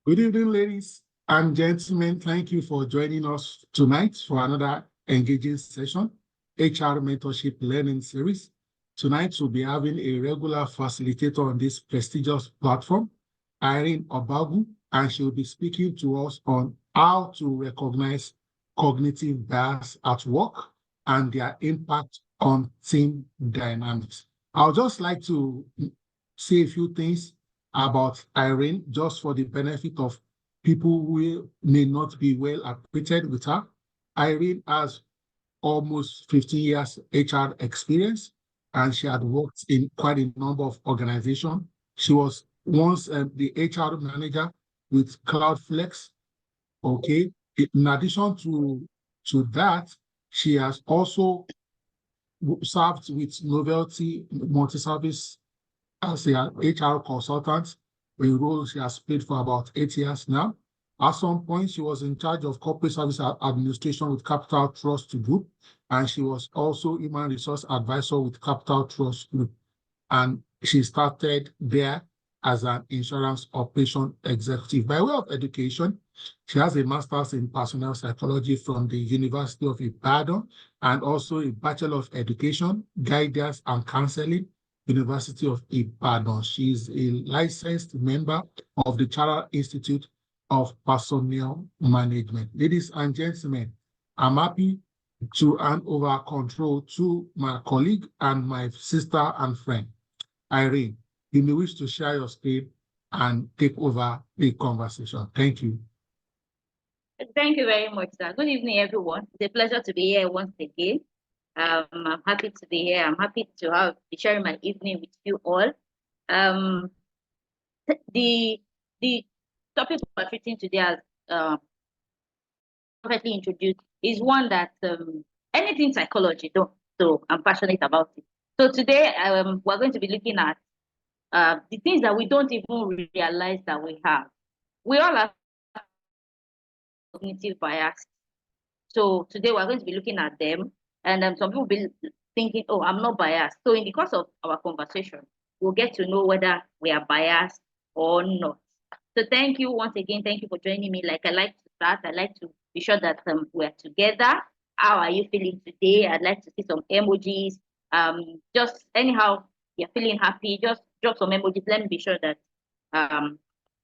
Good evening, ladies and gentlemen. Thank you for joining us tonight for another engaging session, HR Mentorship Learning Series. Tonight, we'll be having a regular facilitator on this prestigious platform, Irene Obagu, and she'll be speaking to us on how to recognize cognitive bias at work and their impact on team dynamics. I'll just like to say a few things about Irene, just for the benefit of people who may not be well acquainted with her. Irene has almost 15 years HR experience, and she had worked in quite a number of organizations. She was once the HR manager with Cloudflex. Okay. In addition to that, she has also served with Novelty Multi-Service as an HR consultant, a role she has played for about 8 years now. At some point, she was in charge of corporate service administration with Capital Trust Group, and she was also human resource advisor with Capital Trust Group. And she started there as an insurance operation executive. By way of education, she has a master's in personnel psychology from the University of Ibadan and also a Bachelor of Education, Guidance and Counseling, University of Ibadan. She is a licensed member of the Chartered Institute of Personnel Management. Ladies and gentlemen, I'm happy to hand over control to my colleague and my sister and friend, Irene. You may wish to share your screen and take over the conversation. Thank you. Thank you very much, sir. Good evening, everyone. It's a pleasure to be here once again. I'm happy to be here. I'm happy to be sharing my evening with you all. The topic we're treating today, as perfectly introduced, is one that anything psychology, so I'm passionate about it. So today, we're going to be looking at the things that we don't even realize that we have. We all have cognitive bias. So today we're going to be looking at them, and some people will be thinking, oh, I'm not biased. So in the course of our conversation, we'll get to know whether we are biased or not. So thank you once again. Thank you for joining me. Like I like to start, I like to be sure that we're together. How are you feeling today? I'd like to see some emojis. Just anyhow, you're feeling happy, just drop some emojis. Let me be sure that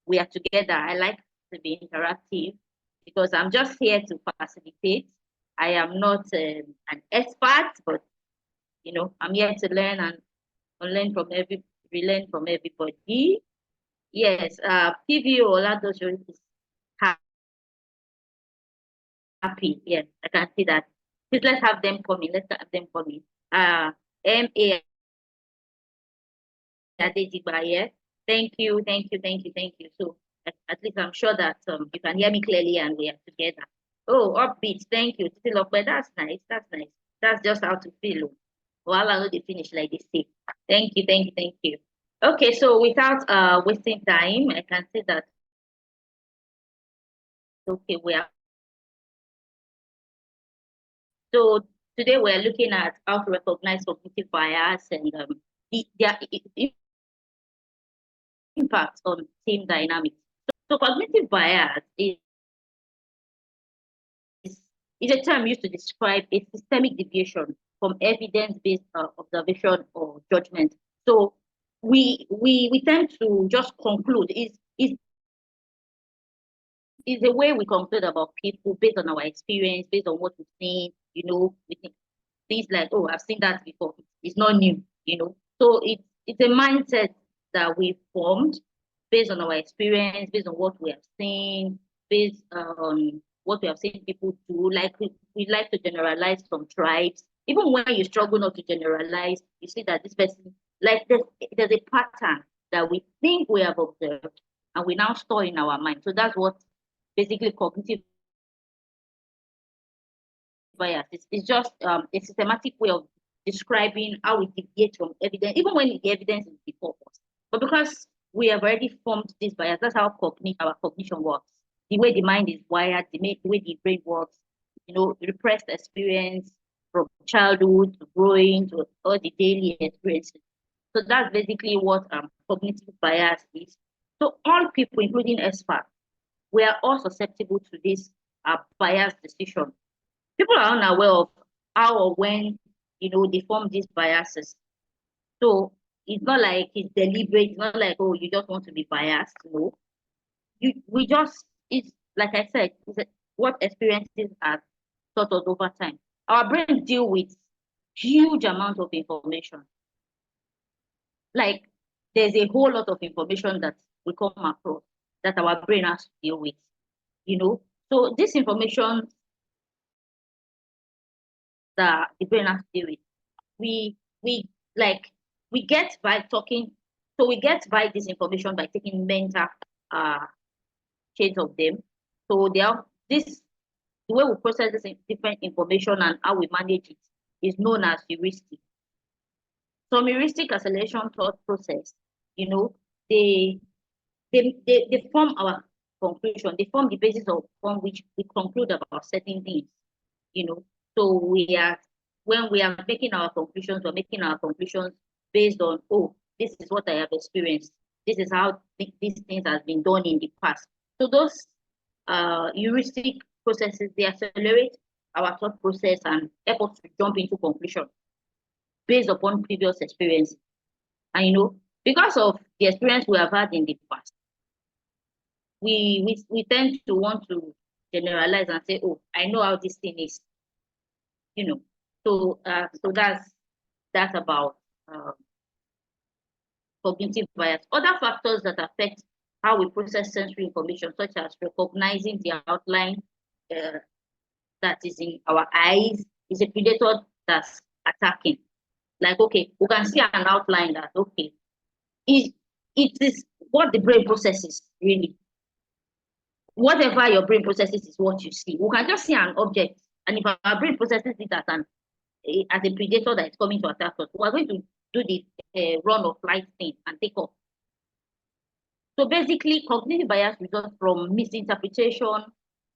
we are together. I like to be interactive because I'm just here to facilitate. I am not an expert, but you know, I'm here to learn and relearn from everybody. Yes, PVO Oladojo is happy. Yes, I can see that. Please let's have them coming. Let's have them coming. MA Adejibaye. Thank you. So at least I'm sure that you can hear me clearly and we are together. Oh, upbeat. Thank you. That's nice. That's just how to feel. Well, I know they finish like this. Thank you. Okay, so without wasting time, I can say that okay, so today we are looking at how to recognize cognitive bias and their impact on team dynamics. So cognitive bias is a term used to describe a systemic deviation from evidence-based observation or judgment. So we tend to just conclude is the way we conclude about people based on our experience, based on what we've seen, you know, we think things like, oh, I've seen that before. It's not new, you know. So it's a mindset that we formed based on our experience, based on what we have seen, based on what we have seen people do. Like we like to generalize from tribes. Even when you struggle not to generalize, you see that this person, like there's a pattern that we think we have observed and we now store in our mind. So that's what basically cognitive bias. It's just a systematic way of describing how we deviate from evidence, even when the evidence is before us. But because we have already formed this bias, that's how our cognition works. The way the mind is wired, the way the brain works, you know, repressed experience from childhood to growing to all the daily experiences. So that's basically what cognitive bias is. So all people, including experts, we are all susceptible to this biased decision. People are unaware of how or when, they form these biases. So it's not like it's deliberate. It's not like, oh, you just want to be biased. No, it's like I said, what experiences are taught us over time. Our brain deal with huge amount of information. Like there's a whole lot of information that we come across that our brain has to deal with. So this information that the brain has to deal with, we get by talking. So we get by this information by taking mental shades of them. So the way we process this different information and how we manage it is known as heuristic. Some heuristic acceleration thought process, they form our conclusion. They form the basis upon which we conclude about certain things. So when we are making our conclusions, we're making our conclusions based on, oh, this is what I have experienced. This is how these things have been done in the past. So those heuristic processes, they accelerate our thought process and help us to jump into conclusion based upon previous experience. And because of the experience we have had in the past, we tend to want to generalize and say, oh, I know how this thing is. So that's about cognitive bias. Other factors that affect how we process sensory information, such as recognizing the outline that is in our eyes, is a predator that's attacking. Like, okay, we can see an outline that, okay, it is what the brain processes, really. Whatever your brain processes is what you see. We can just see an object, and if our brain processes it as a predator that is coming to attack us, we're going to do the run or flight thing and take off. So basically, cognitive bias results from misinterpretation,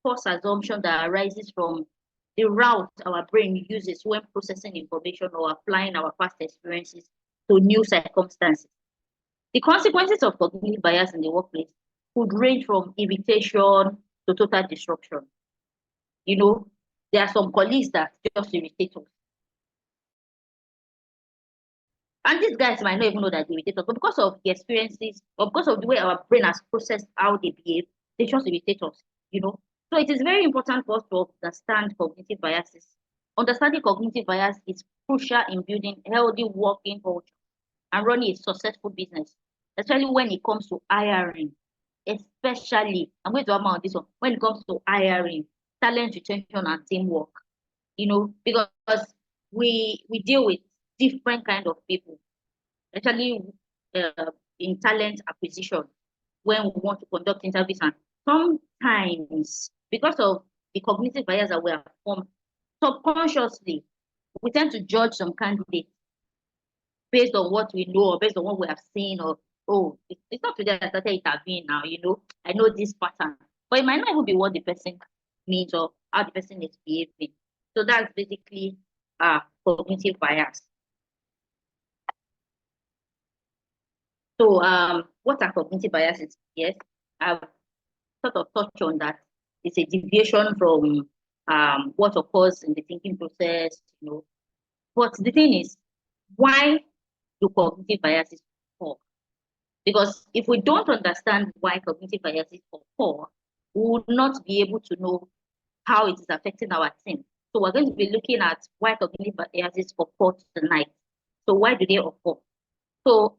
false assumption that arises from the route our brain uses when processing information or applying our past experiences to new circumstances. The consequences of cognitive bias in the workplace could range from irritation to total disruption. There are some colleagues that just irritate us. And these guys might not even know that they irritate us, but because of the experiences, or because of the way our brain has processed how they behave, they just irritate us, So it is very important for us to understand cognitive biases. Understanding cognitive bias is crucial in building healthy working culture and running a successful business, especially when it comes to hiring. Especially, I'm going to hammer on this one, when it comes to hiring, talent retention, and teamwork. Because we deal with different kind of people, especially in talent acquisition, when we want to conduct interviews. And sometimes, because of the cognitive bias that we have formed, subconsciously, we tend to judge some candidates based on what we know or based on what we have seen, or, oh, it's not today I started interviewing now, I know this pattern. But it might not even be what the person means or how the person is behaving. So that's basically cognitive bias. So what are cognitive biases? Yes, I've sort of touched on that. It's a deviation from what occurs in the thinking process, But the thing is, why do cognitive biases occur? Because if we don't understand why cognitive biases occur, we will not be able to know how it is affecting our team. So we're going to be looking at why cognitive biases occur tonight. So why do they occur? So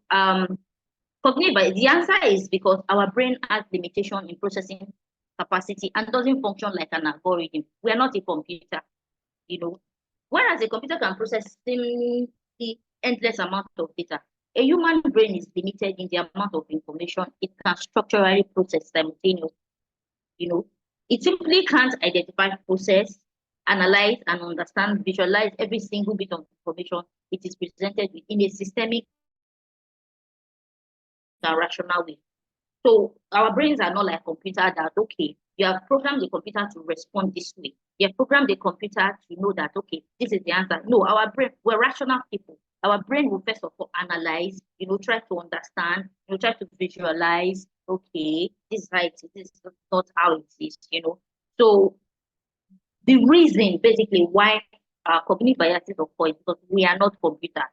cognitive, the answer is because our brain has limitation in processing capacity and doesn't function like an algorithm. We are not a computer, Whereas a computer can process the endless amount of data, a human brain is limited in the amount of information it can structurally process simultaneously. It simply can't identify, process, analyze, and understand, visualize every single bit of information it is presented with in a systemic and rational way. So our brains are not like computer that, okay, you have programmed the computer to respond this way. You have programmed the computer to know that, okay, this is the answer. No, our brain, we're rational people. Our brain will first of all analyze, try to understand, try to visualize, okay, this is how it is, this is not how it is, you know. So the reason basically why cognitive biases occur is because we are not computers.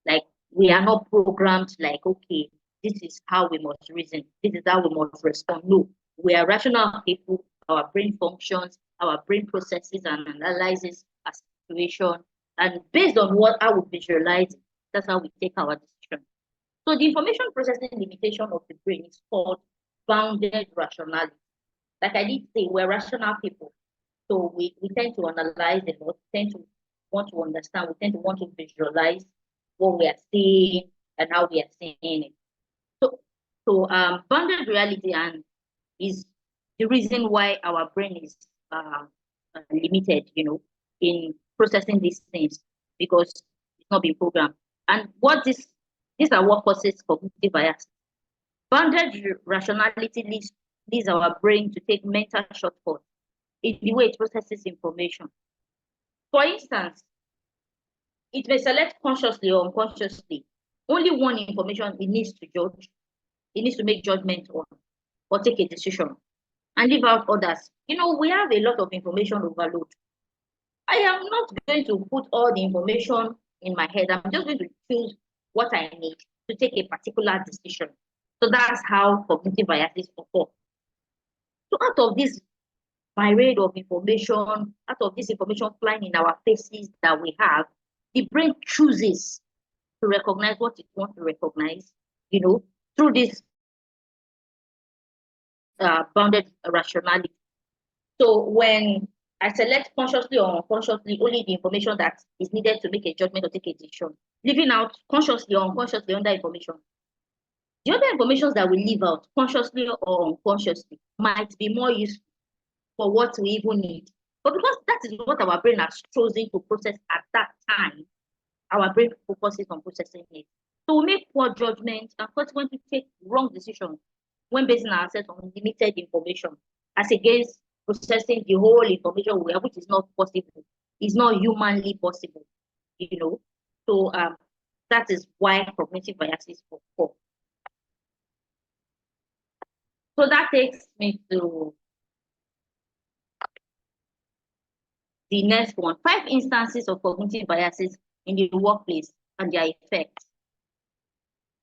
Like we are not programmed like, okay, this is how we must reason, this is how we must respond. No, we are rational people. Our brain functions, our brain processes and analyzes a situation, and based on what how we visualize, that's how we take our decision. So the information processing limitation of the brain is called bounded rationality. Like I did say, we're rational people. So we tend to analyze a lot, tend to want to understand, we tend to want to visualize what we are seeing and how we are seeing it. So bounded reality and is the reason why our brain is limited, you know, in processing these things because it's not being programmed. And what these are what causes cognitive bias. Bounded rationality leads our brain to take mental shortcuts in the way it processes information. For instance, it may select consciously or unconsciously only one information it needs to judge, it needs to make judgment on, or take a decision, and leave out others. You know, we have a lot of information overload. I am not going to put all the information in my head. I'm just going to choose what I need to take a particular decision. So that's how cognitive biases occur. So out of this myriad of information, out of this information flying in our faces that we have, the brain chooses to recognize what it wants to recognize, you know, through this bounded rationality. So when I select consciously or unconsciously only the information that is needed to make a judgment or take a decision, leaving out consciously or unconsciously other information. The other information that we leave out consciously or unconsciously might be more useful for what we even need. But because that is what our brain has chosen to process at that time, our brain focuses on processing it. So we make poor judgments and consequently take wrong decisions when basing ourselves on limited information, as against processing the whole information we have, which is not possible. It's not humanly possible, you know. So that is why cognitive biases occur. So that takes me to the next one, 5 instances of cognitive biases in the workplace and their effects.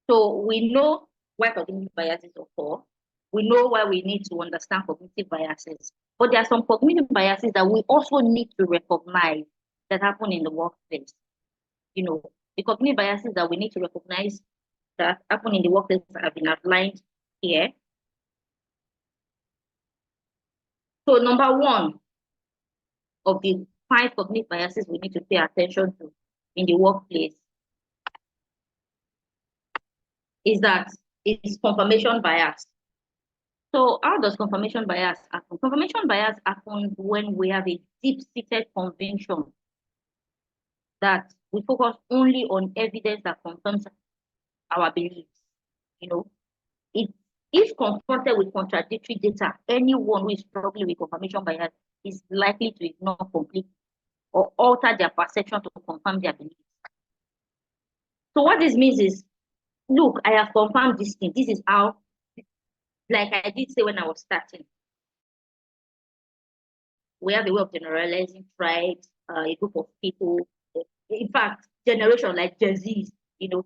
So we know why cognitive biases occur. We know why we need to understand cognitive biases. But there are some cognitive biases that we also need to recognize that happen in the workplace. You know, the cognitive biases that we need to recognize that happen in the workplace have been outlined here. So number one of the 5 cognitive biases we need to pay attention to in the workplace is that it's confirmation bias. So how does confirmation bias happen? Confirmation bias happens when we have a deep-seated conviction that we focus only on evidence that confirms our beliefs. You know, if confronted with contradictory data, anyone who is struggling with confirmation bias is likely to ignore completely or alter their perception to confirm their beliefs. So what this means is, look, I have confirmed this thing. This is how, like I did say when I was starting, we have a way of generalizing tribes, a group of people. In fact, generation like Gen Zs, you know,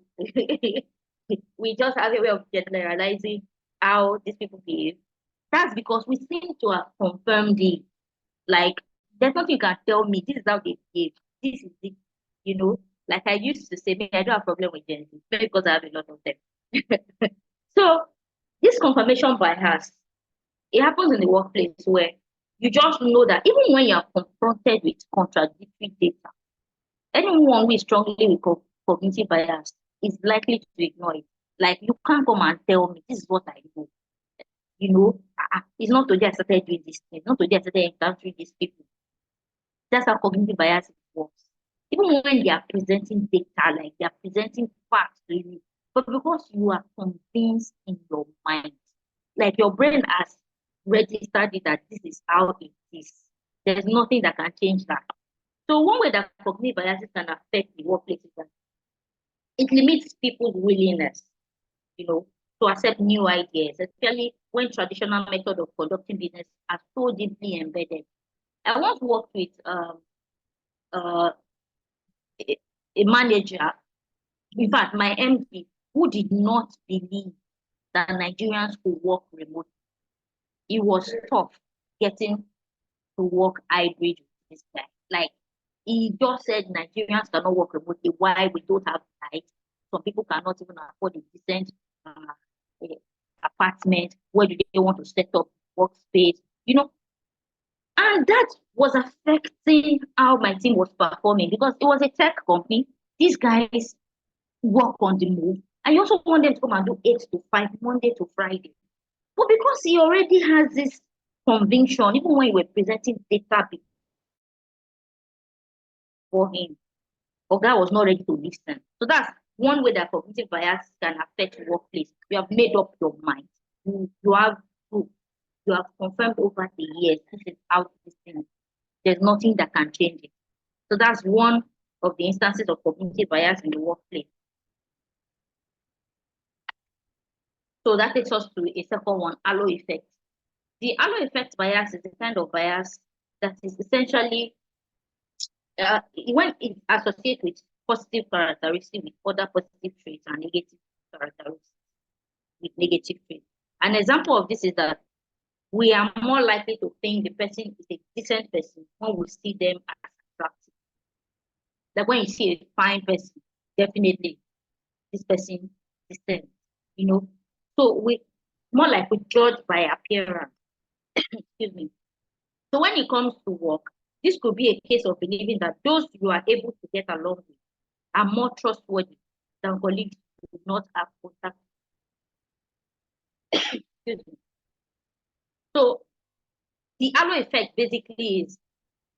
we just have a way of generalizing how these people behave. That's because we seem to have confirmed it. Like, there's nothing you can tell me. This is how they behave. This is it. You know, like I used to say, I don't have a problem with Gen Z because I have a lot of them. So this confirmation bias, it happens in the workplace where you just know that even when you are confronted with contradictory data, anyone who is strongly with cognitive bias is likely to ignore it. Like you can't come and tell me this is what I know. You know, it's not today I started doing this thing, not today I started encountering these people. That's how cognitive bias works. Even when they are presenting data, like they are presenting facts to you, but because you are convinced in your mind, like your brain has registered it that this is how it is. There's nothing that can change that. So one way that cognitive biases can affect the workplace is that it limits people's willingness, you know, to accept new ideas, especially when traditional method of conducting business are so deeply embedded. I once worked with uh, a manager, in fact, my MD, who did not believe that Nigerians could work remotely. It was tough getting to work hybrid with this guy. Like, he just said Nigerians cannot work remotely. Why? We don't have light. Some people cannot even afford a decent uh, apartment. Where do they want to set up workspace? You know, and that was affecting how my team was performing because it was a tech company. These guys work on the move. And you also want them to come and do 8 to 5, Monday to Friday. But because he already has this conviction, even when we were presenting data before him, Oga was not ready to listen. So that's one way that cognitive bias can affect the workplace. You have made up your mind. You have confirmed over the years this is how this thing. There's nothing that can change it. So that's one of the instances of cognitive bias in the workplace. So that takes us to a second one, halo effect. The halo effect bias is a kind of bias that is essentially when it associates with positive characteristics with other positive traits and negative characteristics with negative traits. An example of this is that we are more likely to think the person is a decent person when we see them as attractive. Like when you see a fine person, definitely this person is decent, you know. So we more like we judge by appearance. Excuse me. So when it comes to work, this could be a case of believing that those you are able to get along with are more trustworthy than colleagues who do not have contact. Excuse me. So the halo effect basically is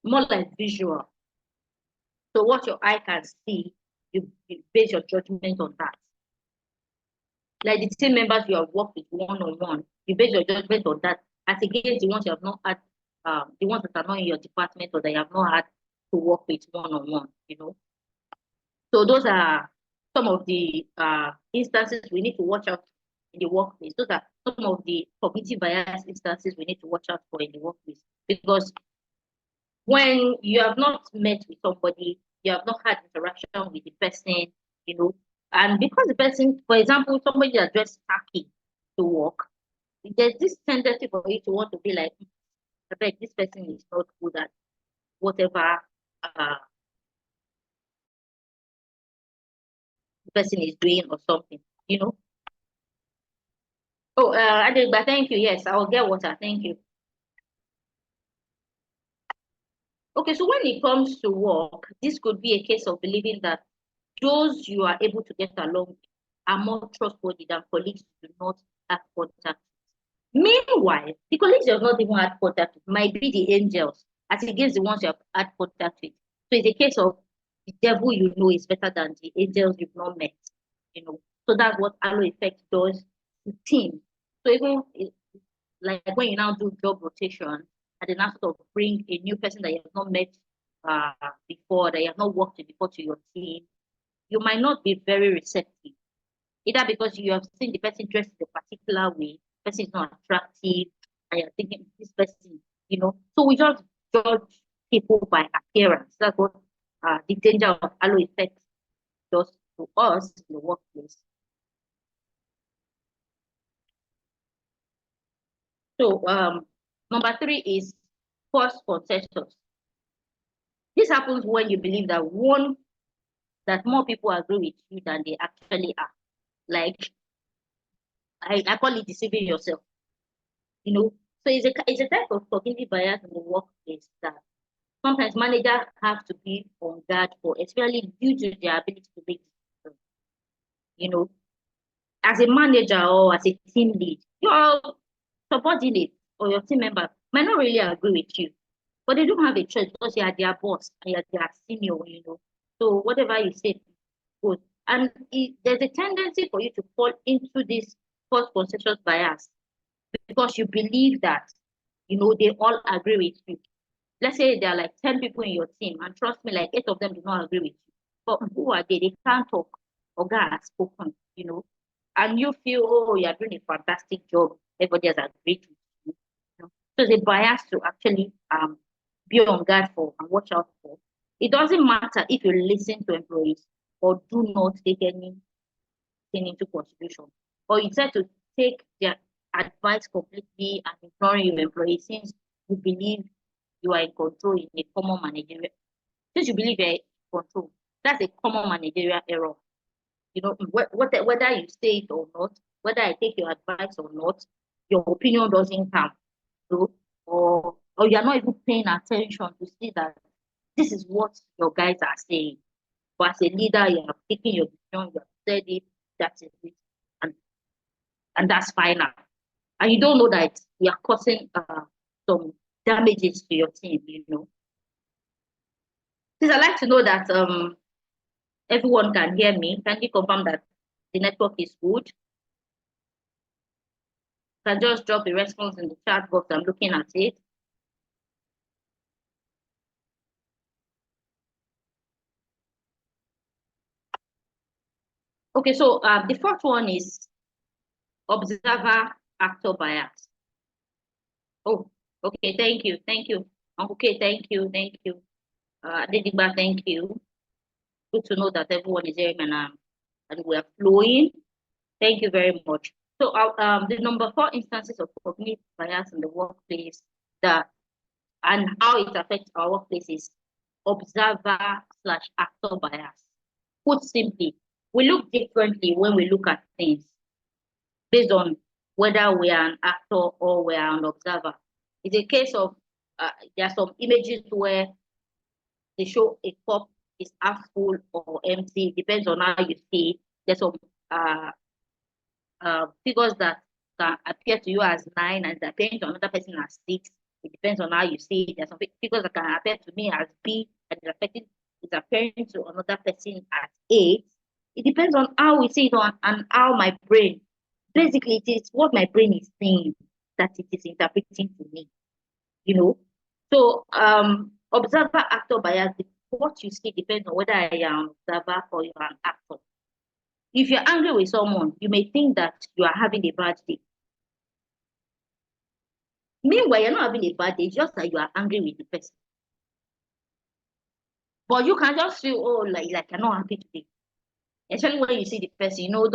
more like visual. So what your eye can see, you base your judgment on that. Like the team members you have worked with one-on-one, you base your judgment on that as against the ones you have not had, the ones that are not in your department or that you have not had to work with one-on-one, you know. So those are some of the instances we need to watch out in the workplace. Those are some of the cognitive bias instances we need to watch out for in the workplace. Because when you have not met with somebody, you have not had interaction with the person, you know, and because the person, for example, somebody that dressed tacky to work, there's this tendency for you to want to be like, I bet this person is not good at whatever the person is doing or something, you know. Oh, Adegba, thank you. Yes, I will get water. Thank you. Okay, so when it comes to work, this could be a case of believing that those you are able to get along with are more trustworthy than colleagues who do not have contact. Meanwhile, the colleagues you have not even had contact with might be the angels as against the ones you have had contact with. So it's a case of the devil you know is better than the angels you've not met, you know. So that's what halo effect does to teams. So even like when you now do job rotation and then after bring a new person that you have not met before, that you have not worked with before to your team, you might not be very receptive. Either because you have seen the person dressed in a particular way, the person is not attractive, and you're thinking this person, you know. So we just judge people by appearance. That's what the danger of halo effect does to us in the workplace. So number 3 is false consensus. This happens when you believe that more people agree with you than they actually are. Like I call it deceiving yourself. You know, so it's a type of cognitive bias in the workplace that sometimes managers have to be on guard for, especially due to their ability to make decisions. You know, as a manager or as a team lead, your subordinate or your team member might not really agree with you, but they don't have a choice because you are their boss and you are their senior, you know. So whatever you say goes. And there's a tendency for you to fall into this false consensus bias because you believe that, you know, they all agree with you. Let's say there are like 10 people in your team, and trust me, like 8 of them do not agree with you. But who are they? They can't talk. Oga has spoken, you know. and you feel, oh, you're doing a fantastic job, everybody has agreed with you. So there's a bias to actually be on guard for and watch out for. It doesn't matter if you listen to employees or do not take anything into consideration, or you try to take their advice completely and ignore your employees since you believe you are in control in a common managerial. Since you believe you're in control, that's a common managerial error. You know, whether you say it or not, whether I take your advice or not, your opinion doesn't count. So, or you're not even paying attention to see that this is what your guys are saying. But as a leader, you have taken your decision, you have said it, that's it, and, and that's final. And you don't know that you are causing some damages to your team, you know. Please, I'd like to know that everyone can hear me. Can you confirm that the network is good? Can just drop the response in the chat box. I'm looking at it. Okay, so the first one is observer actor bias. Oh, okay, thank you, thank you. Okay, thank you, thank you. Didigba, thank you. Good to know that everyone is hearing and we are flowing. Thank you very much. So the number 4 instances of cognitive bias in the workplace that and how it affects our workplace is observer/actor bias. Put simply, we look differently when we look at things based on whether we are an actor or we are an observer. It's a case of there are some images where they show a cup is half full or empty, depends on how you see it. There's some figures that can appear to you as 9 and appear to another person as 6. It depends on how you see it. There's some figures that can appear to me as B and it's appearing to another person as 8. It depends on how we see it and how my brain, basically it is what my brain is saying that it is interpreting to me, you know. So observer actor bias, what you see depends on whether I am an observer or you are an actor. If you're angry with someone, you may think that you are having a bad day. Meanwhile, you're not having a bad day, just that you are angry with the person. But you can just feel, oh, like you're not happy today. Especially when you see the person, you know,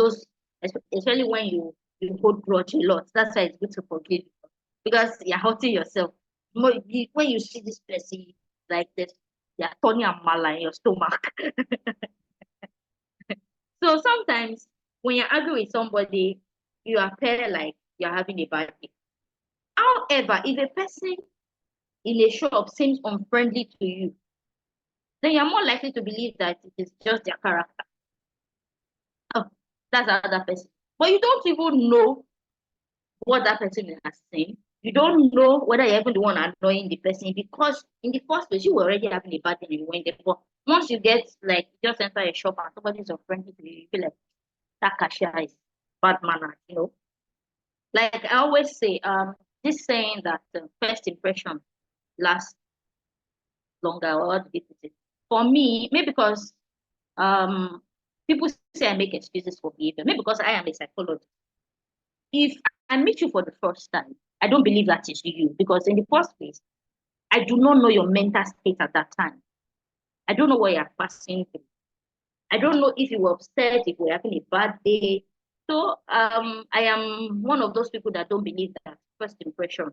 especially when you hold grudge a lot. That's why it's good to forgive because you're hurting yourself. When you see this person like this, you're turning a mala in your stomach. So sometimes when you're angry with somebody, you appear like you're having a bad day. However, if a person in a shop seems unfriendly to you, then you're more likely to believe that it is just their character. Oh, that's another person. But you don't even know what that person has seen. You don't know whether you're even the one annoying the person because in the first place, you were already having a bad day and you went there. But once you get like just enter a shop and somebody's unfriendly to you, you feel like that cashier is bad manner, you know. Like I always say, this saying that first impression lasts longer, or what do people say? For me, maybe because people say I make excuses for behavior, maybe because I am a psychologist. If I meet you for the first time, I don't believe that is you because in the first place, I do not know your mental state at that time. I don't know what you're passing through. I don't know if you were upset, if you were having a bad day. So I am one of those people that don't believe that first impression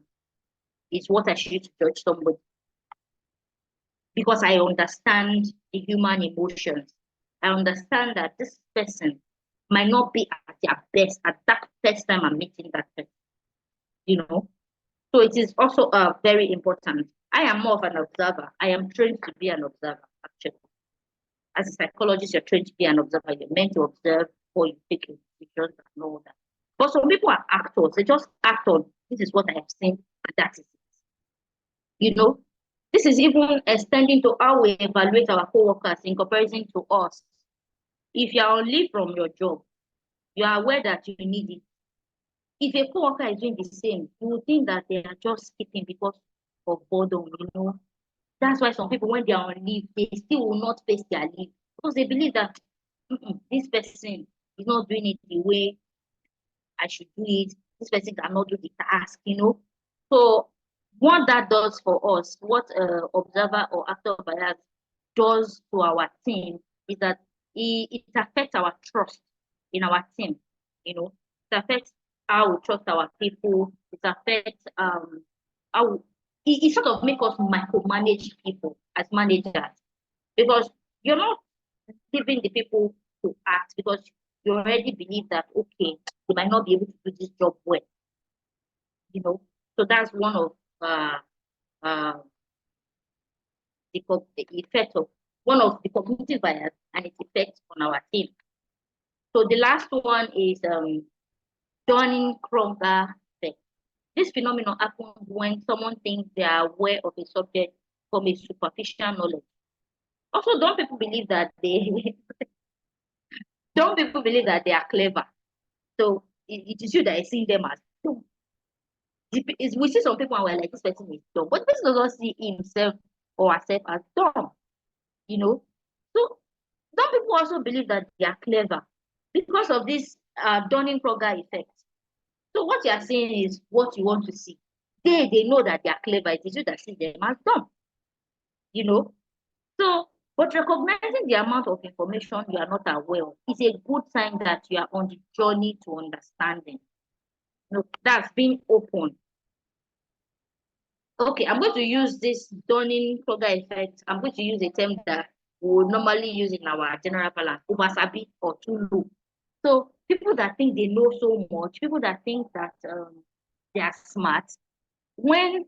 is what I should use to judge somebody. Because I understand the human emotions. I understand that this person might not be at their best at that first time I'm meeting that person. You know? So it is also very important. I am more of an observer. I am trained to be an observer, actually. As a psychologist, you're trained to be an observer. You're meant to observe before you take decisions and all that. But some people are actors. They just act on, this is what I have seen, and that is it. You know, this is even extending to how we evaluate our co-workers in comparison to us. If you're on leave from your job, you are aware that you need it. If a co-worker is doing the same, you would think that they are just skipping because of boredom, you know. That's why some people, when they are on leave, they still will not face their leave because they believe that this person is not doing it the way I should do it. This person cannot do the task, you know. So what that does for us, what observer or actor bias does to our team is that it affects our trust in our team, you know. It affects how we trust our people. It affects how it sort of makes us micromanage people as managers, because you're not giving the people to act because you already believe that okay, they might not be able to do this job well, you know. So that's one of uh, the effect of one of the cognitive bias and its effects on our team. So the last one is Dunning-Kruger effect. This phenomenon happens when someone thinks they are aware of a subject from a superficial knowledge. Also, don't people believe that they don't people believe that they are clever? So it is you that is seeing them as dumb. We see some people and we're like, this person is dumb, but this person doesn't see himself or herself as dumb, you know. So some people also believe that they are clever because of this Dunning-Kruger effect. So what you are saying is what you want to see. They know that they are clever. It is you that see them as dumb, you know. So, but recognizing the amount of information you are not aware of is a good sign that you are on the journey to understanding. You know, that's being open. Okay, I'm going to use this Dunning-Kruger effect. I'm going to use a term that we would normally use in our general balance, oversabi or too low. So people that think they know so much, people that think that they are smart, when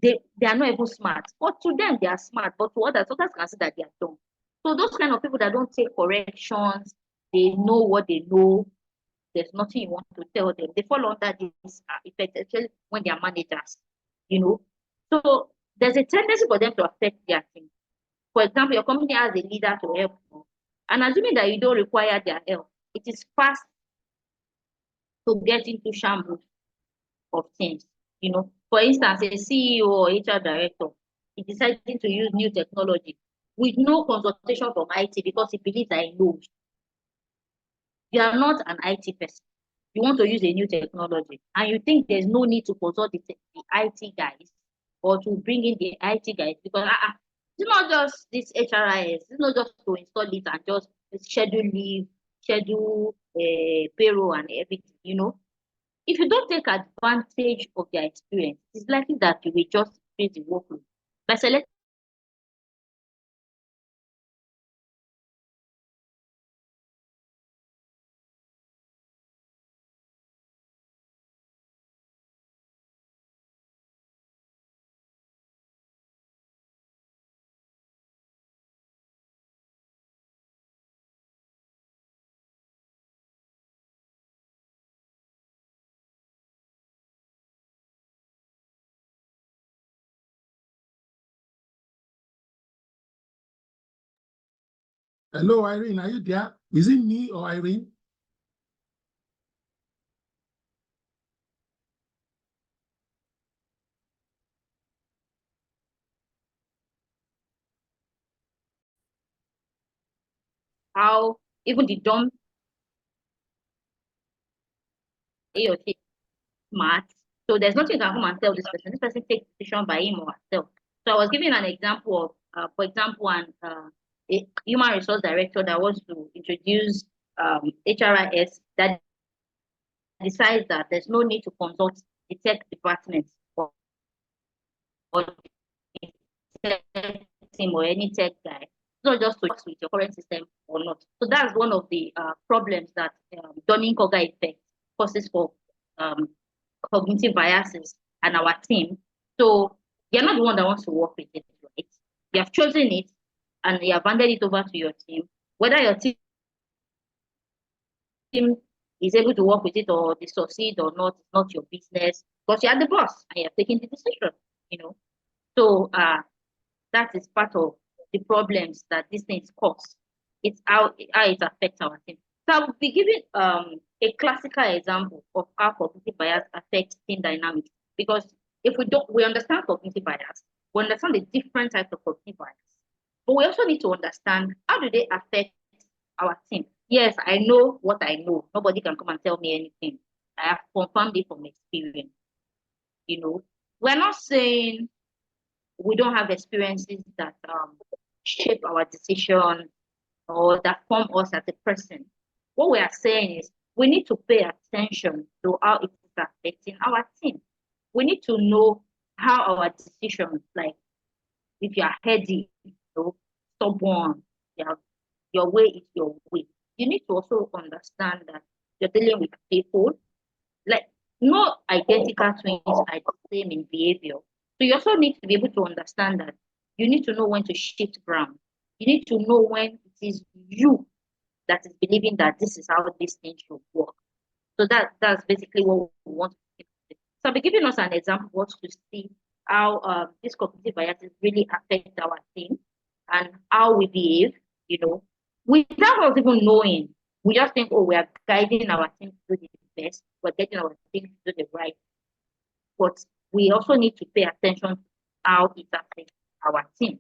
they are not even smart, but to them they are smart, but to others can see that they are dumb. So those kind of people that don't take corrections, they know what they know. There's nothing you want to tell them. They fall under this effect, especially when they are managers, you know. So there's a tendency for them to affect their team. For example, your company has a leader to help you, and assuming that you don't require their help, it is fast to get into shambles of things. You know, for instance, a CEO or HR director is deciding to use new technology with no consultation from IT because he believes that he knows. You are not an IT person. You want to use a new technology and you think there's no need to consult the IT guys or to bring in the IT guys because it's not just this HRIS, it's not just to install it and just schedule leave, schedule payroll and everything, you know. If you don't take advantage of their experience, it's likely that you will just increase the workload. By selecting Hello, Irene, are you there? Is it me or Irene? how even the dumb A or C smart. So there's nothing you can come and tell this person. This person takes decision by him or herself. So I was giving an example of, for example, a human resource director that wants to introduce HRIS that decides that there's no need to consult the tech department or the tech team or any tech guy. It's not just to work with your current system or not. So that's one of the problems that Dunning-Kruger effect causes for cognitive biases and our team. So you're not the one that wants to work with it, right? You have chosen it and you have handed it over to your team. Whether your team is able to work with it or they succeed or not, it's not your business because you are the boss and you're taking the decision, you know. So that is part of the problems that these things cause. It's how it affects our team. So I will be giving a classical example of how cognitive bias affects team dynamics. Because if we understand cognitive bias, we understand the different types of cognitive bias. But we also need to understand how do they affect our team. Yes, I know what I know. Nobody can come and tell me anything. I have confirmed it from experience. You know, we're not saying we don't have experiences that shape our decision or that form us as a person. What we are saying is we need to pay attention to how it is affecting our team. We need to know how our decisions, like if you are heady, stubborn, you have, your way is your way. You need to also understand that you're dealing with people. Like no identical twins are the same in behavior. So you also need to be able to understand that you need to know when to shift ground. You need to know when it is you that is believing that this is how this thing should work. So that's basically what we want to do. So I'll be giving us an example what to see how these cognitive biases really affect our team and how we behave, without us even knowing. We just think, oh, we are guiding our team to do the best, we're getting our team to do the right. But we also need to pay attention to how it affects our team.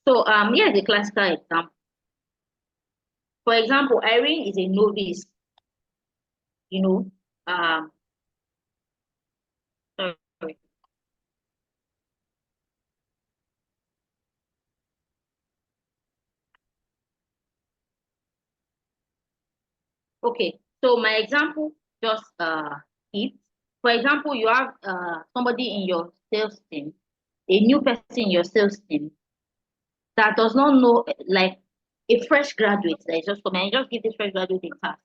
So here's a classical example. For example, Irene is a novice, sorry. Okay, so my example just hit. For example, you have somebody in your sales team, a new person in your sales team that does not know, like a fresh graduate that is just coming, and you just give this fresh graduate a task,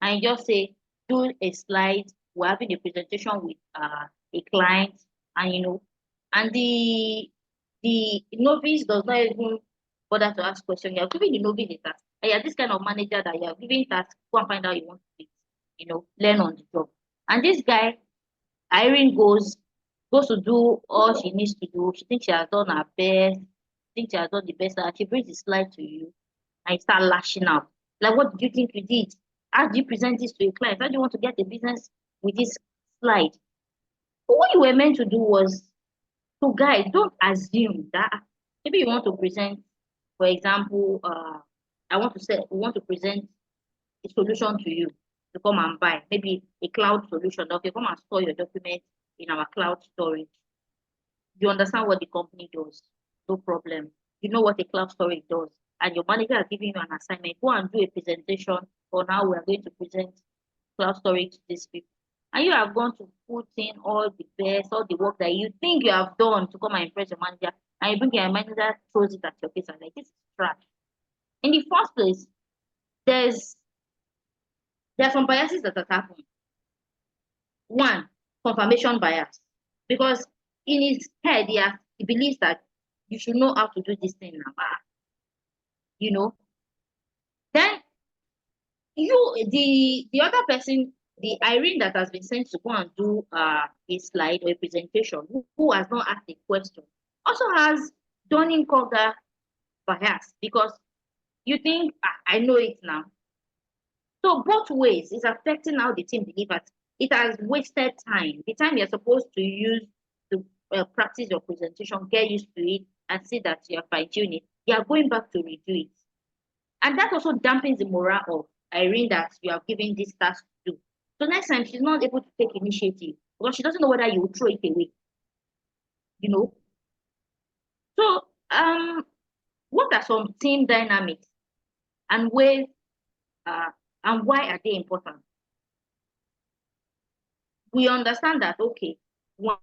and you just say, do a slide. We're having a presentation with a client, and and the novice does not even bother to ask questions. You're giving the novice a task, and you're this kind of manager that you're giving tasks. Go and find out you want to do it, learn on the job. And this guy, Irene goes to do all she needs to do. She thinks she has done her best. Thinks she has done the best. And she brings the slide to you, and you start lashing out. Like, what do you think you did? How do you present this to a client? How do you want to get the business with this slide? But what you were meant to do was to guide. Don't assume that maybe you want to present, for example, we want to present a solution to you to come and buy, maybe a cloud solution. Okay, come and store your documents in our cloud storage. You understand what the company does, no problem. You know what a cloud storage does, and your manager has given you an assignment. Go and do a presentation on how we are going to present cloud storage to these people. And you have gone to put in all the best, all the work that you think you have done to come and impress your manager, and you bring your manager, throws it at your face and like, this is trash. In the first place, there are some biases that have happened. One, confirmation bias, because in his head, he believes that you should know how to do this thing now. Then the other person, the Irene that has been sent to go and do a slide or a presentation, who has not asked a question, also has Dunning-Kruger bias, because you think, I know it now. So both ways, it's affecting how the team delivers. It has wasted time. The time you're supposed to use to practice your presentation, get used to it, and see that you're fine-tuning it, you're going back to redo it. And that also dampens the morale of Irene that you are giving this task to do. So next time, she's not able to take initiative because she doesn't know whether you will throw it away. So what are some team dynamics and ways and why are they important? We understand that, okay, when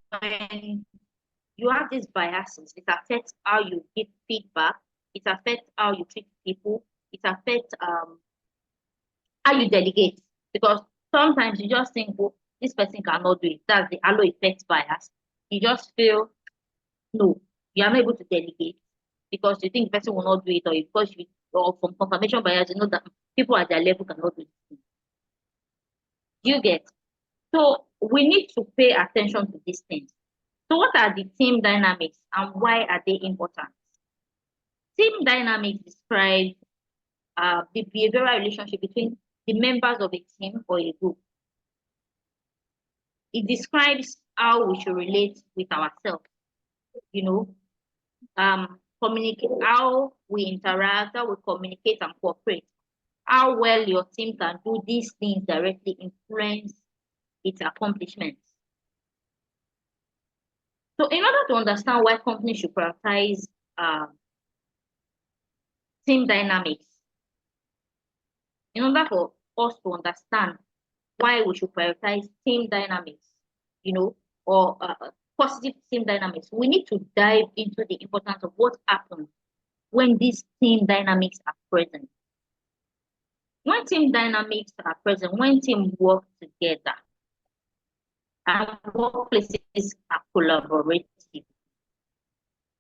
you have these biases, it affects how you give feedback, it affects how you treat people, it affects how you delegate. Because sometimes you just think, well, this person cannot do it. That's the halo effect bias. You just feel, no, you are not able to delegate because you think the person will not do it, or because or from confirmation bias, you know that people at their level cannot do it. You get? So we need to pay attention to these things. So what are the team dynamics and why are they important? Team dynamics describe the behavioral relationship between the members of a team or a group. It describes how we should relate with ourselves. communicate, how we interact, how we communicate and cooperate, how well your team can do these things directly influence its accomplishments. So in order to understand why companies should prioritize team dynamics, in order for us to understand why we should prioritize team dynamics, or positive team dynamics, we need to dive into the importance of what happens when these team dynamics are present. When team dynamics are present, when teams work together, and workplaces are collaborative,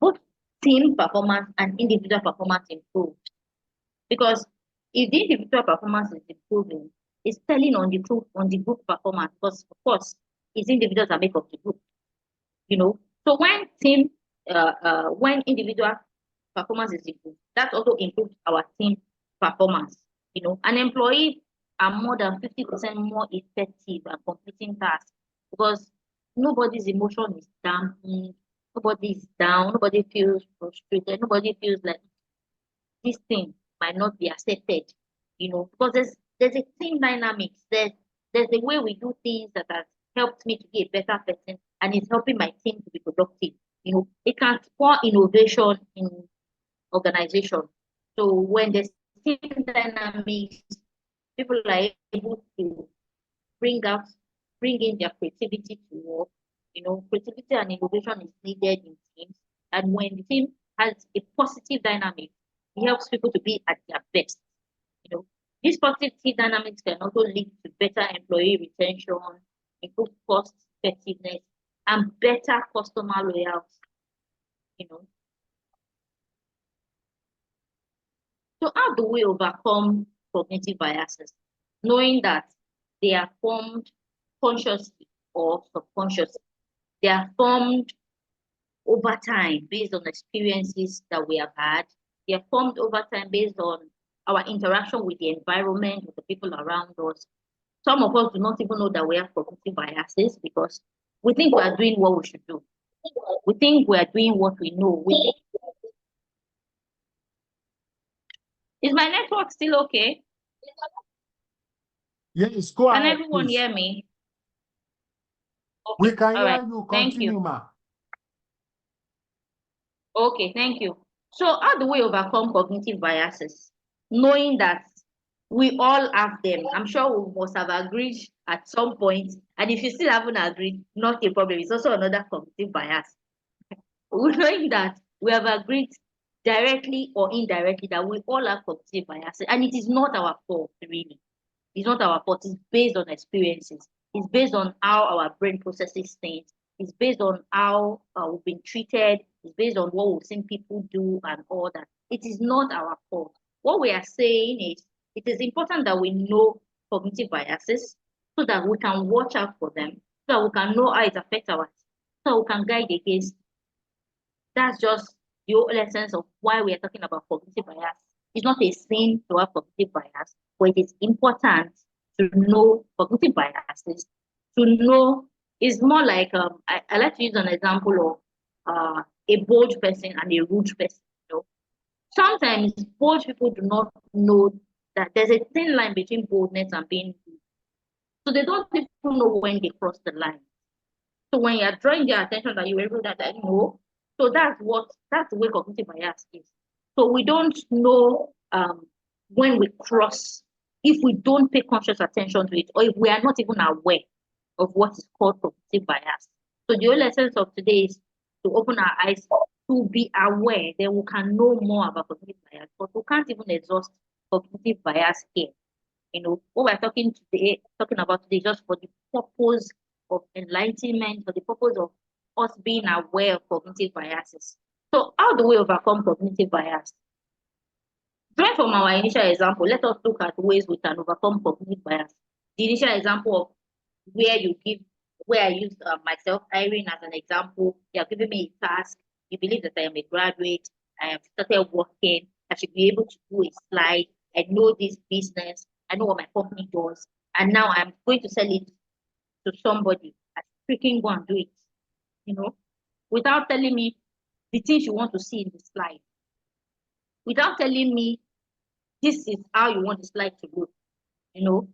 both team performance and individual performance improve. Because if the individual performance is improving, it's telling on the group performance, because of course it's individuals that make up the group. So when individual performance is improved, that also improves our team performance. An employee are more than 50% more effective at completing tasks because nobody's emotion is dampened, nobody is down, nobody feels frustrated, nobody feels like this thing might not be accepted, because there's a team dynamics. There's a way we do things that has helped me to be a better person and it's helping my team to be productive. It can spur innovation in organization. So when there's team dynamics, people are able to bring in their creativity to work. Creativity and innovation is needed in teams. And when the team has a positive dynamic, it helps people to be at their best. These positive team dynamics can also lead to better employee retention, improved cost effectiveness, and better customer loyalty. So how do we overcome cognitive biases? Knowing that they are formed consciously or subconsciously. They are formed over time based on experiences that we have had. They are formed over time based on our interaction with the environment, with the people around us. Some of us do not even know that we have cognitive biases because we think we are doing what we should do. We think we are doing what we know. Is my network still okay? Yes, go Can ahead, everyone please. hear me? Okay. We can All hear right. you. Thank Continue, you. ma. Okay, thank you. So how do we overcome cognitive biases? Knowing that we all have them. I'm sure we must have agreed at some point. And if you still haven't agreed, not a problem. It's also another cognitive bias. Knowing that we have agreed directly or indirectly that we all have cognitive biases. And it is not our fault, really. It's not our fault. It's based on experiences. It's based on how our brain processes things. It's based on how we've been treated. It's based on what we've seen people do and all that. It is not our fault. What we are saying is it is important that we know cognitive biases so that we can watch out for them, so that we can know how it affects our, so we can guide against. That's just the whole essence of why we are talking about cognitive bias. It's not a sin to have cognitive bias, but it is important to know cognitive biases. To know is more like I like to use an example of a bold person and a rude person. Sometimes bold people do not know that there's a thin line between boldness and being rude. So they don't even know when they cross the line. So when you're drawing their attention that you were rude, that I know. So that's the way cognitive bias is. So we don't know when we cross, if we don't pay conscious attention to it, or if we are not even aware of what is called cognitive bias. So the whole essence of today is to open our eyes to be aware, then we can know more about cognitive bias, but we can't even exhaust cognitive bias here. What we're talking about today is just for the purpose of enlightenment, for the purpose of us being aware of cognitive biases. So how do we overcome cognitive bias? Drawing from our initial example, let us look at ways we can overcome cognitive bias. The initial example of where I used myself, Irene, as an example. You are giving me a task. You believe that I am a graduate. I have started working. I should be able to do a slide. I know this business. I know what my company does. And now I'm going to sell it to somebody. I freaking go and do it, without telling me the things you want to see in the slide. without telling me this is how you want the slide to look. You know,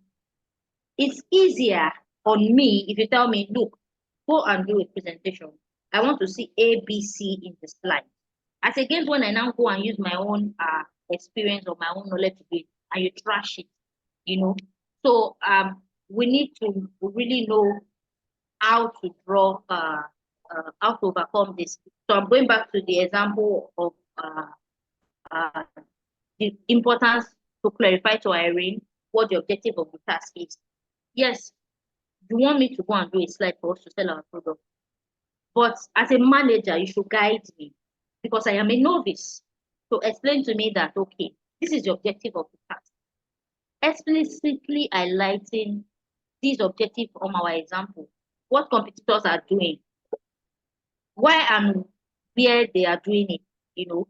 it's easier on me if you tell me, look, go and do a presentation. I want to see A, B, C in the slide. As against when I now go and use my own experience or my own knowledge to do it, and you trash it, you know. So we need to really know how to draw, how to overcome this. So I'm going back to the example of the importance to clarify to Irene what the objective of the task is. Yes, you want me to go and do a slide for us to sell our product, but as a manager, you should guide me because I am a novice. So explain to me that, okay, this is the objective of the task. Explicitly highlighting these objectives from our example, what competitors are doing, why and where they are doing it, you know.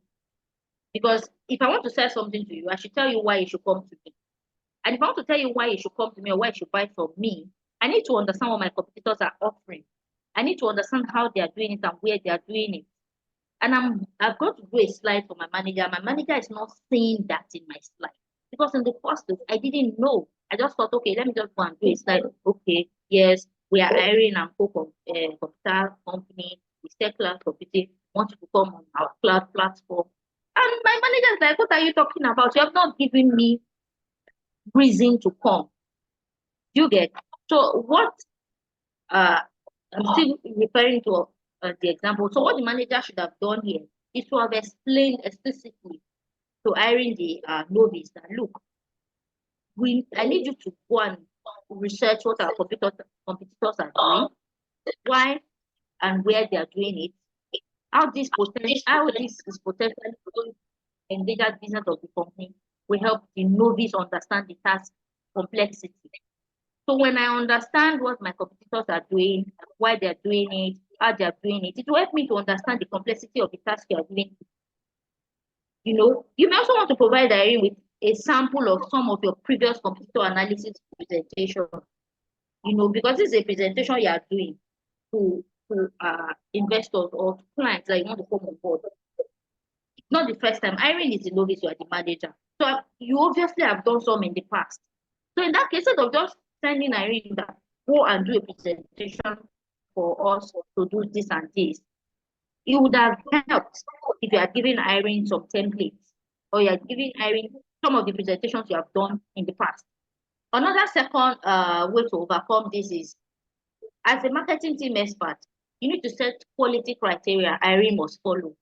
Because if I want to sell something to you, I should tell you why you should come to me. And if I want to tell you why you should come to me or why you should buy from me, I need to understand what my competitors are offering. I need to understand how they are doing it and where they are doing it. And I've got to do a slide for my manager. My manager is not seeing that in my slide. Because in the first place, I didn't know. I just thought, okay, let me just go and do a slide. Okay, yes, we are hiring and computer company, we sell cloud computing, want you to come on our cloud platform. And my manager is like, what are you talking about? You have not given me reason to come. You get? So what I'm still referring to the example. So what the manager should have done here is to have explained explicitly to hiring the novice that, look, I need you to go and research what our competitors are doing, why and where they are doing it, how this is potentially endangered business of the company will help the novice understand the task complexity. So when I understand what my competitors are doing, why they're doing it, how they're doing it, it will help me to understand the complexity of the task you're doing. You know, you may also want to provide Irene with a sample of some of your previous competitor analysis presentation, you know, because this is a presentation you are doing to investors or to clients that you want to come on board. It's not the first time. Irene is the novice, you are the manager. So you obviously have done some in the past. So in that case, instead of just sending Irene that go and do a presentation for us to do this and this, it would have helped if you had given Irene some templates or you had given Irene some of the presentations you have done in the past. Another second way to overcome this is, as a marketing team expert, you need to set quality criteria Irene must follow.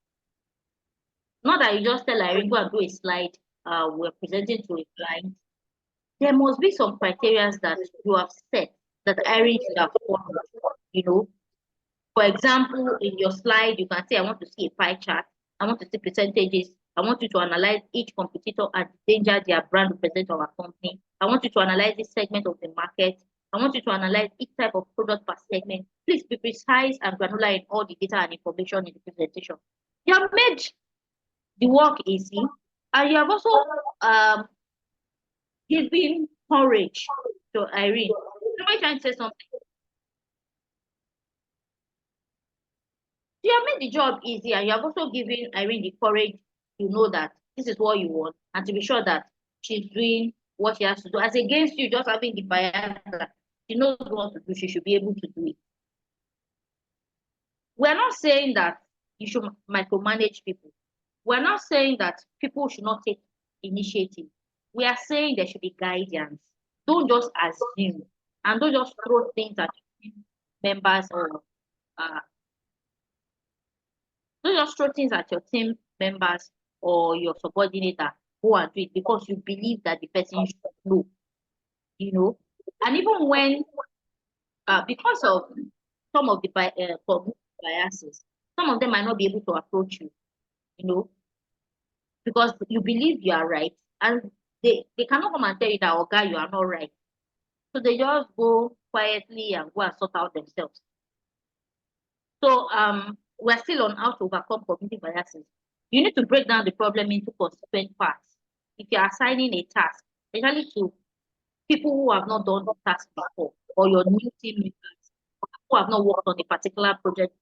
Not that you just tell Irene, go and do a slide, we're presenting to a client. There must be some criteria that you have set that Irene should have followed, you know. For example, in your slide, you can say, I want to see a pie chart. I want to see percentages. I want you to analyze each competitor and danger their brand represents our company. I want you to analyze this segment of the market. I want you to analyze each type of product per segment. Please be precise and granular in all the data and information in the presentation. You have made the work easy, and you have also given courage to Irene. Am I trying to say something? You have made the job easy, and you have also given Irene the courage to know that this is what you want and to be sure that she's doing what she has to do. As against you just having the bias that she knows what to do, she should be able to do it. We're not saying that you should micromanage people. We're not saying that people should not take initiative. We are saying there should be guidance. Don't just assume and don't just throw things at members or don't just throw things at your team members or your subordinate that go and do it because you believe that the person should know, you know. And even when, because of some of the biases, some of them might not be able to approach you, you know, because you believe you are right, and they cannot come and tell you that, oh God, you are not right. So they just go quietly and go and sort out themselves. So we're still on how to overcome cognitive biases. You need to break down the problem into constituent parts. If you're assigning a task, especially to people who have not done the task before, or your new team members who have not worked on a particular project,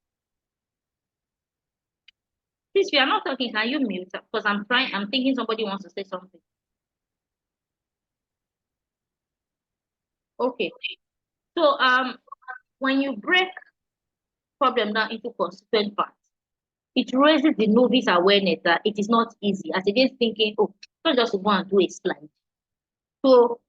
Please, if you are not talking, can you mute? Because I'm thinking somebody wants to say something. Okay. So when you break problem down into constituent parts, it raises the novice awareness that it is not easy, as against thinking, oh, not just go and do a slide. So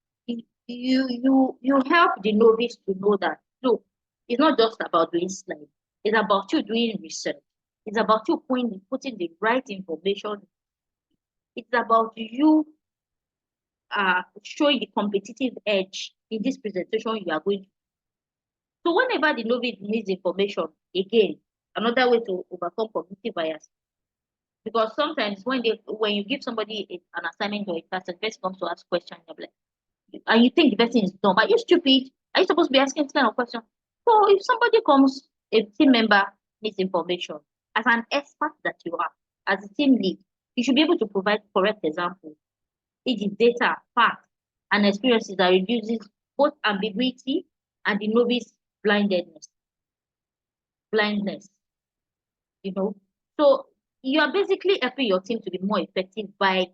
you help the novice to know that, look, it's not just about doing slides. It's about you doing research. It's about you putting the right information. It's about you showing the competitive edge in this presentation you are going to. So whenever the novice needs information, again, another way to overcome cognitive bias, because sometimes when you give somebody an assignment or a task, the person comes to ask questions, and you think the person is dumb. Are you stupid? Are you supposed to be asking this kind of question? So if somebody comes, a team member needs information, as an expert that you are, as a team lead, you should be able to provide correct examples, e.g. data, facts, and experiences that reduces both ambiguity and the novice blindness. You know. So you are basically helping your team to be more effective by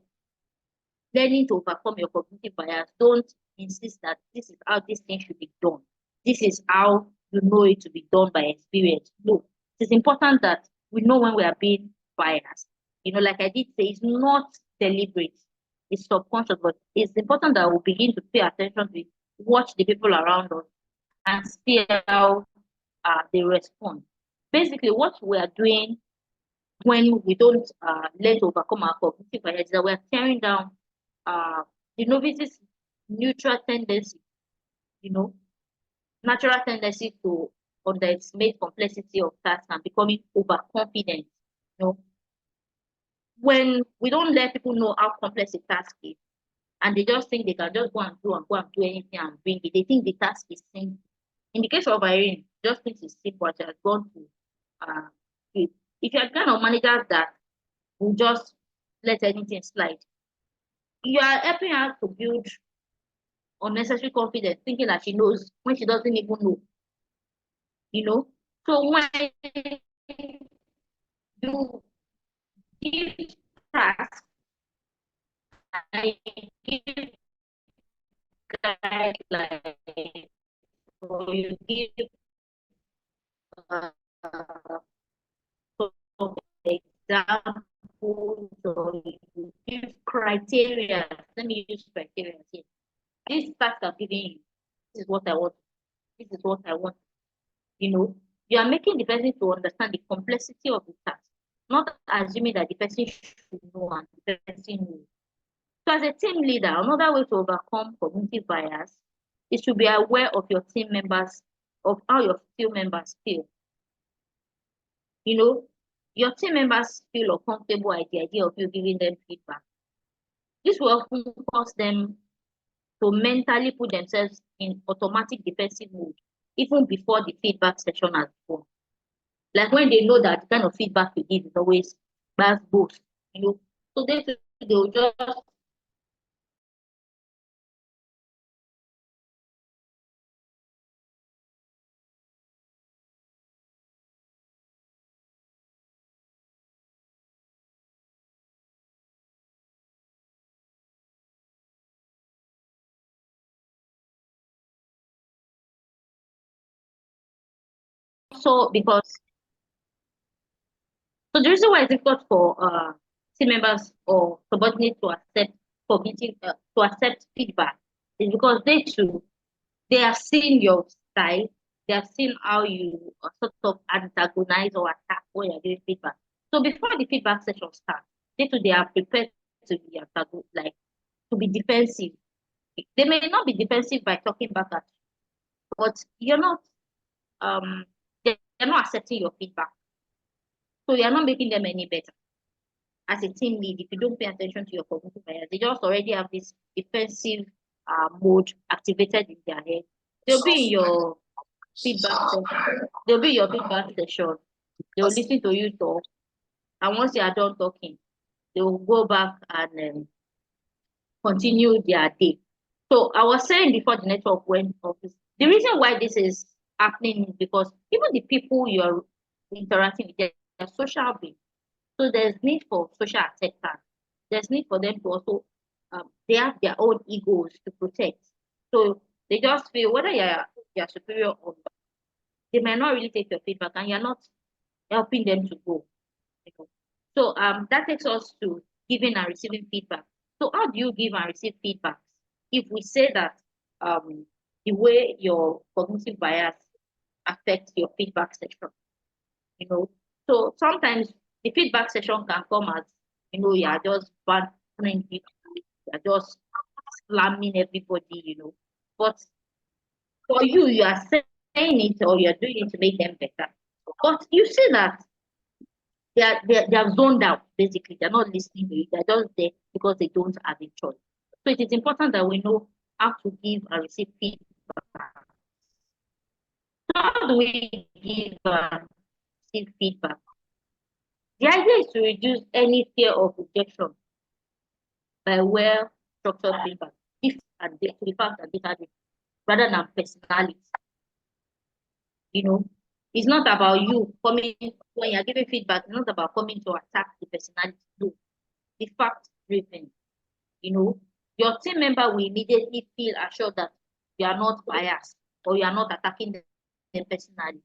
learning to overcome your cognitive bias. Don't insist that this is how this thing should be done. This is how you know it to be done by experience. No, it is important that we know when we are being biased. You know, like I did say, it's not deliberate, it's subconscious, but it's important that we begin to pay attention to it, watch the people around us, and see how they respond. Basically, what we are doing when we don't learn to overcome our cognitive bias is that we are tearing down the novice's neutral tendency, you know, natural tendency to underestimate complexity of tasks and becoming overconfident. You know, when we don't let people know how complex a task is, and they just think they can just go and do anything and bring it, they think the task is simple. In the case of Irene, just thinks it's simple. She has gone to it. If you're kind of manager that will just let anything slide, you are helping her to build unnecessary confidence, thinking that she knows when she doesn't even know. You know, so when you give tasks and give guidelines, or you give some examples, or you give criteria. Let me use criteria here. This task I'm giving you, this is what I want. This is what I want. You know, you are making the person to understand the complexity of the task, not assuming that the person should know and the person knows. So as a team leader, another way to overcome cognitive bias is to be aware of your team members, of how your team members feel. You know, your team members feel uncomfortable at the idea of you giving them feedback. This will often cause them to mentally put themselves in automatic defensive mode, even before the feedback session has begun. Like when they know that the kind of feedback you give is always bad boost, you know. So they'll just so because so the reason why it's difficult for team members or subordinates to accept cognitive to accept feedback is because they have seen your style, they have seen how you sort of antagonize or attack when you're giving feedback. So before the feedback session starts, they are prepared to be like to be defensive. They may not be defensive by talking back at you, but you're not they're not accepting your feedback. So you're not making them any better. As a team lead, if you don't pay attention to your cognitive bias, they just already have this defensive mode activated in their head. They'll be in your feedback session. They'll be in your feedback session. They'll listen to you talk. And once you are done talking, they will go back and continue their day. So I was saying before the network went off, the reason why this is happening is because even the people you're interacting with, they're social beings. So there's need for social acceptance. There's need for them to also, they have their own egos to protect. So they just feel whether you're superior or not, they might not really take your feedback and you're not helping them to grow. So that takes us to giving and receiving feedback. So how do you give and receive feedback? If we say that the way your cognitive bias affects your feedback section, so sometimes the feedback session can come as, you are just badgering people, you are just slamming everybody, but for you, you are saying it or you're doing it to make them better. But you see that they are zoned out, basically. They're not listening to you. They're just there because they don't have a choice. So it is important that we know how to give and receive feedback. So how do we give and receive feedback? The idea is to reduce any fear of rejection by well-structured feedback, if and to the fact and data rather than personality. It's not about you coming when you're giving feedback. It's not about coming to attack the personality. No, the fact driven. Your team member will immediately feel assured that you are not biased or you are not attacking them personally.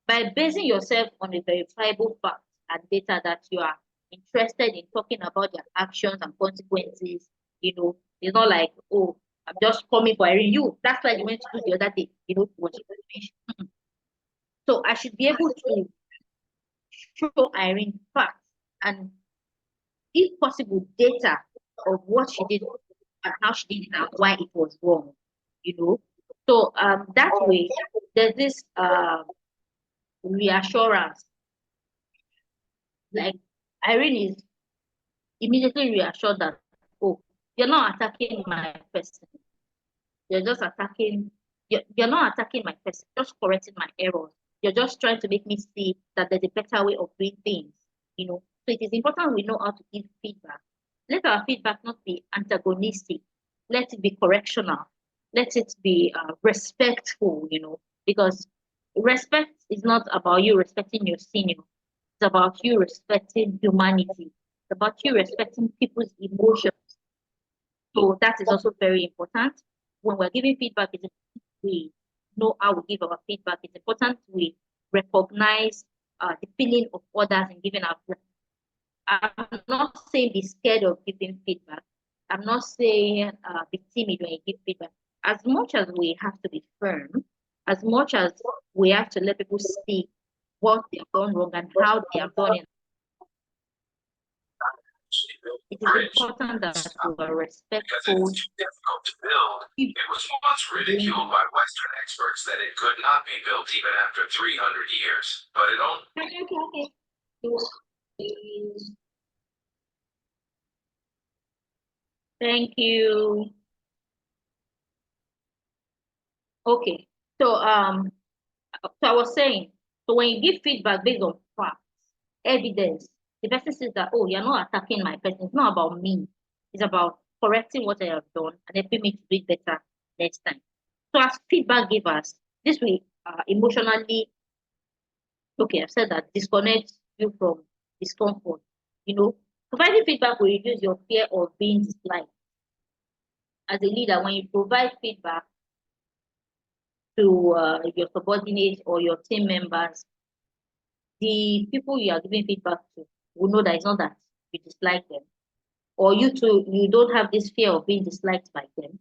By basing yourself on a verifiable fact and data that you are interested in talking about their actions and consequences. It's not like, oh, I'm just coming for you. That's like you went to do the other day. What you So I should be able to show Irene facts and, if possible, data of what she did and how she did it and why it was wrong. So that way there's this reassurance. Like Irene is immediately reassured that, oh, you're not attacking my person. You're just attacking. You're not attacking my person. Just correcting my errors. You're just trying to make me see that there's a better way of doing things. So it is important we know how to give feedback. Let our feedback not be antagonistic. Let it be correctional. Let it be respectful. Because respect is not about you respecting your senior. It's about you respecting humanity. It's about you respecting people's emotions. So that is also very important. When we're giving feedback, it's important we know how we give our feedback. It's important we recognize the feeling of others and giving our feedback. I'm not saying be scared of giving feedback. I'm not saying be timid when you give feedback. As much as we have to be firm, as much as we have to let people see what they have done wrong and how they have done it, it is important that we are respectful. Because it's too difficult to build. It was once ridiculed by Western experts that it could not be built even after 300 years, but it only. Thank you. Okay, so I was saying, so when you give feedback based on facts, evidence, the person says that, oh, you're not attacking my person. It's not about me. It's about correcting what I have done and helping me to do it better next time. So as feedback givers, this will emotionally, okay, I've said that, disconnect you from discomfort. Providing feedback will reduce your fear of being disliked. As a leader, when you provide feedback to your subordinates or your team members, the people you are giving feedback to will know that it's not that you dislike them, or you don't have this fear of being disliked by them.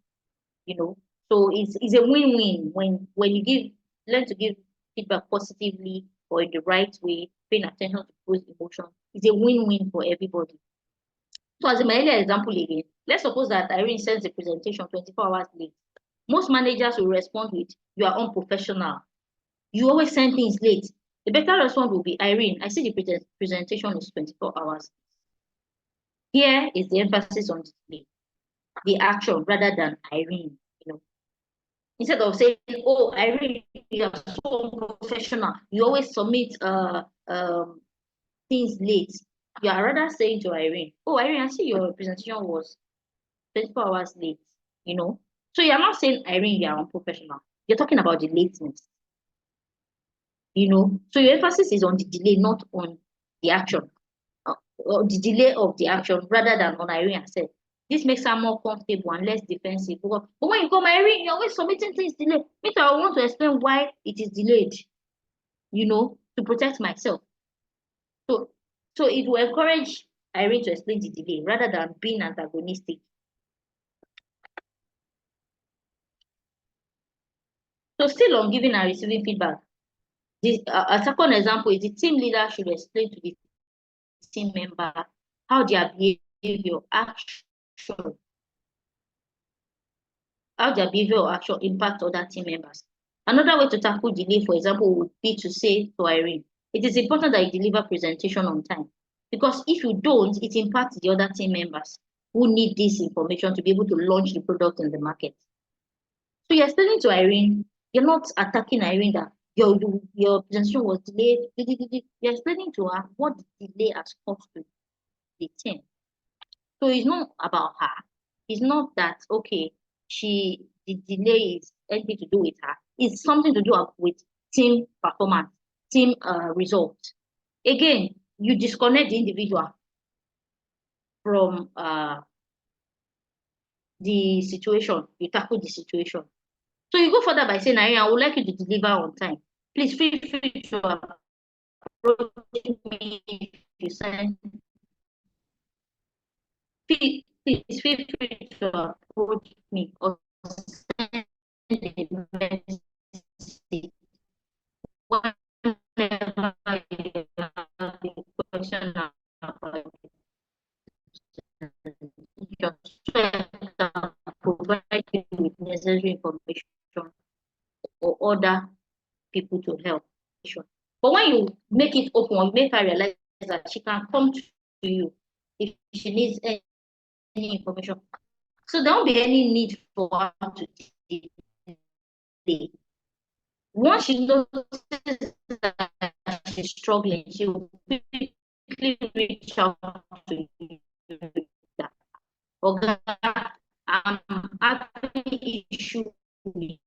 So it's a win-win when you learn to give feedback positively or in the right way, paying attention to people's emotions. It's a win-win for everybody. So as in my earlier example again, let's suppose that Irene sends a presentation 24 hours late. Most managers will respond with, you are unprofessional. You always send things late. The better response will be, Irene, I see the presentation is 24 hours. Here is the emphasis on the action rather than Irene. Instead of saying, oh, Irene, you are so unprofessional. You always submit things late. You are rather saying to Irene, oh, Irene, I see your presentation was 24 hours late. So you're not saying, Irene, you are unprofessional. You're talking about the lateness. So your emphasis is on the delay, not on the action or the delay of the action rather than on Irene herself. This makes her more comfortable and less defensive. But when you come Irene, you're always submitting things delayed. Me too, I want to explain why it is delayed, to protect myself. So it will encourage Irene to explain the delay rather than being antagonistic. So still on giving and receiving feedback, a second example is the team leader should explain to the team member how their behavior, action, or action impact other team members. Another way to tackle delay, for example, would be to say to Irene, it is important that you deliver presentation on time, because if you don't, it impacts the other team members who need this information to be able to launch the product in the market. So you're explaining to Irene, you're not attacking Irene that your presentation was delayed. You're explaining to her what the delay has cost to the team. So it's not about her. It's not that, okay, the delay is anything to do with her. It's something to do with team performance, team results. Again, you disconnect the individual from the situation. You tackle the situation. So you go further by saying, Irene, I would like you to deliver on time. Please feel free to approach me if you send. Please feel free to approach me or send a message whenever you have a question about provide you with necessary information or other people to help. But when you make it open, make her realize that she can come to you if she needs any information. So there won't be any need for her to delay. Once she notices that she's struggling, she will quickly reach out to you. Okay, I'm having issue with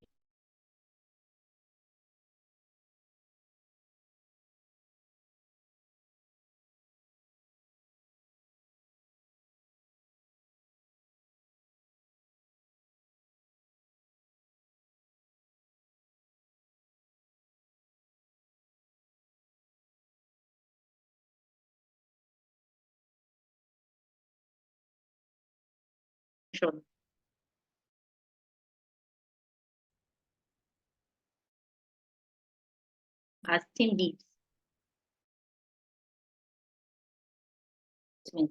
as team leads.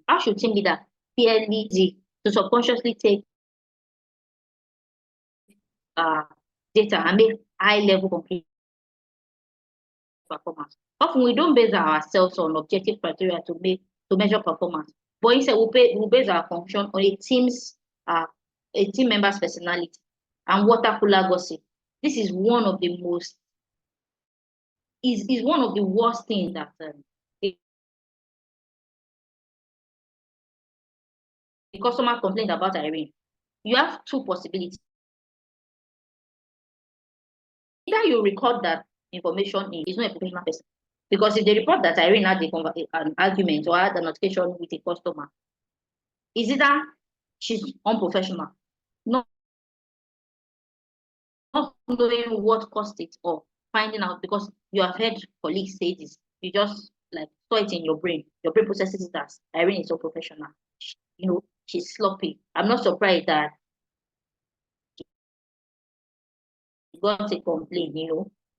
How should team leader PLD to subconsciously take data and make high-level complete performance? Often we don't base ourselves on objective criteria to measure performance, but instead we base our function on a team member's personality and water cooler gossip. This is one of the most is one of the worst things that the customer complained about Irene. You have two possibilities. Either you record that information is not a professional person, because if they report that Irene had an argument or had an altercation with a customer, is either she's unprofessional, not knowing what caused it, or finding out because you have heard colleagues say this, you just like saw it in your brain. Your brain processes it as Irene is so professional. She's sloppy. I'm not surprised that you got a complaint,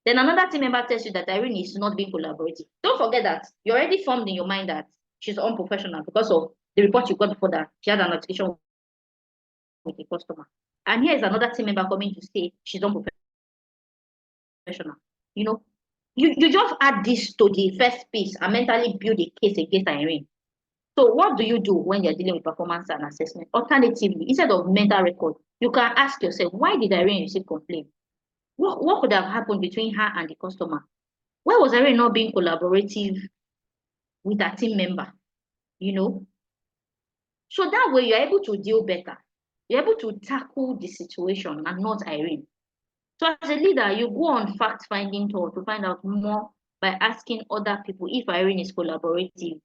Then another team member tells you that Irene is not being collaborative. Don't forget that you already formed in your mind that she's unprofessional because of the report you got before that she had an altercation with a customer. And here is another team member coming to say she's unprofessional. You just add this to the first piece and mentally build a case against Irene. So what do you do when you're dealing with performance and assessment? Alternatively, instead of mental record, you can ask yourself, why did Irene receive complaint? What could have happened between her and the customer? Why was Irene not being collaborative with her team member? So that way you're able to deal better. You're able to tackle the situation and not Irene. So as a leader, you go on fact-finding tour to find out more by asking other people if Irene is collaborative,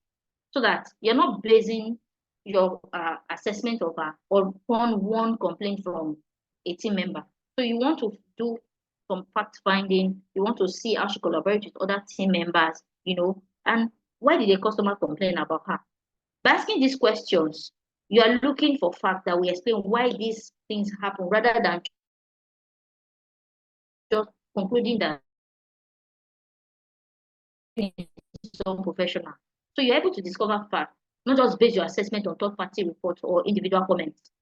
so that you're not basing your assessment of her on one complaint from a team member. So you want to do some fact finding, you want to see how she collaborates with other team members, and why did a customer complain about her? By asking these questions, you are looking for facts that will explain why these things happen, rather than just concluding that it's unprofessional. So you're able to discover facts, not just base your assessment on third-party reports or individual comments.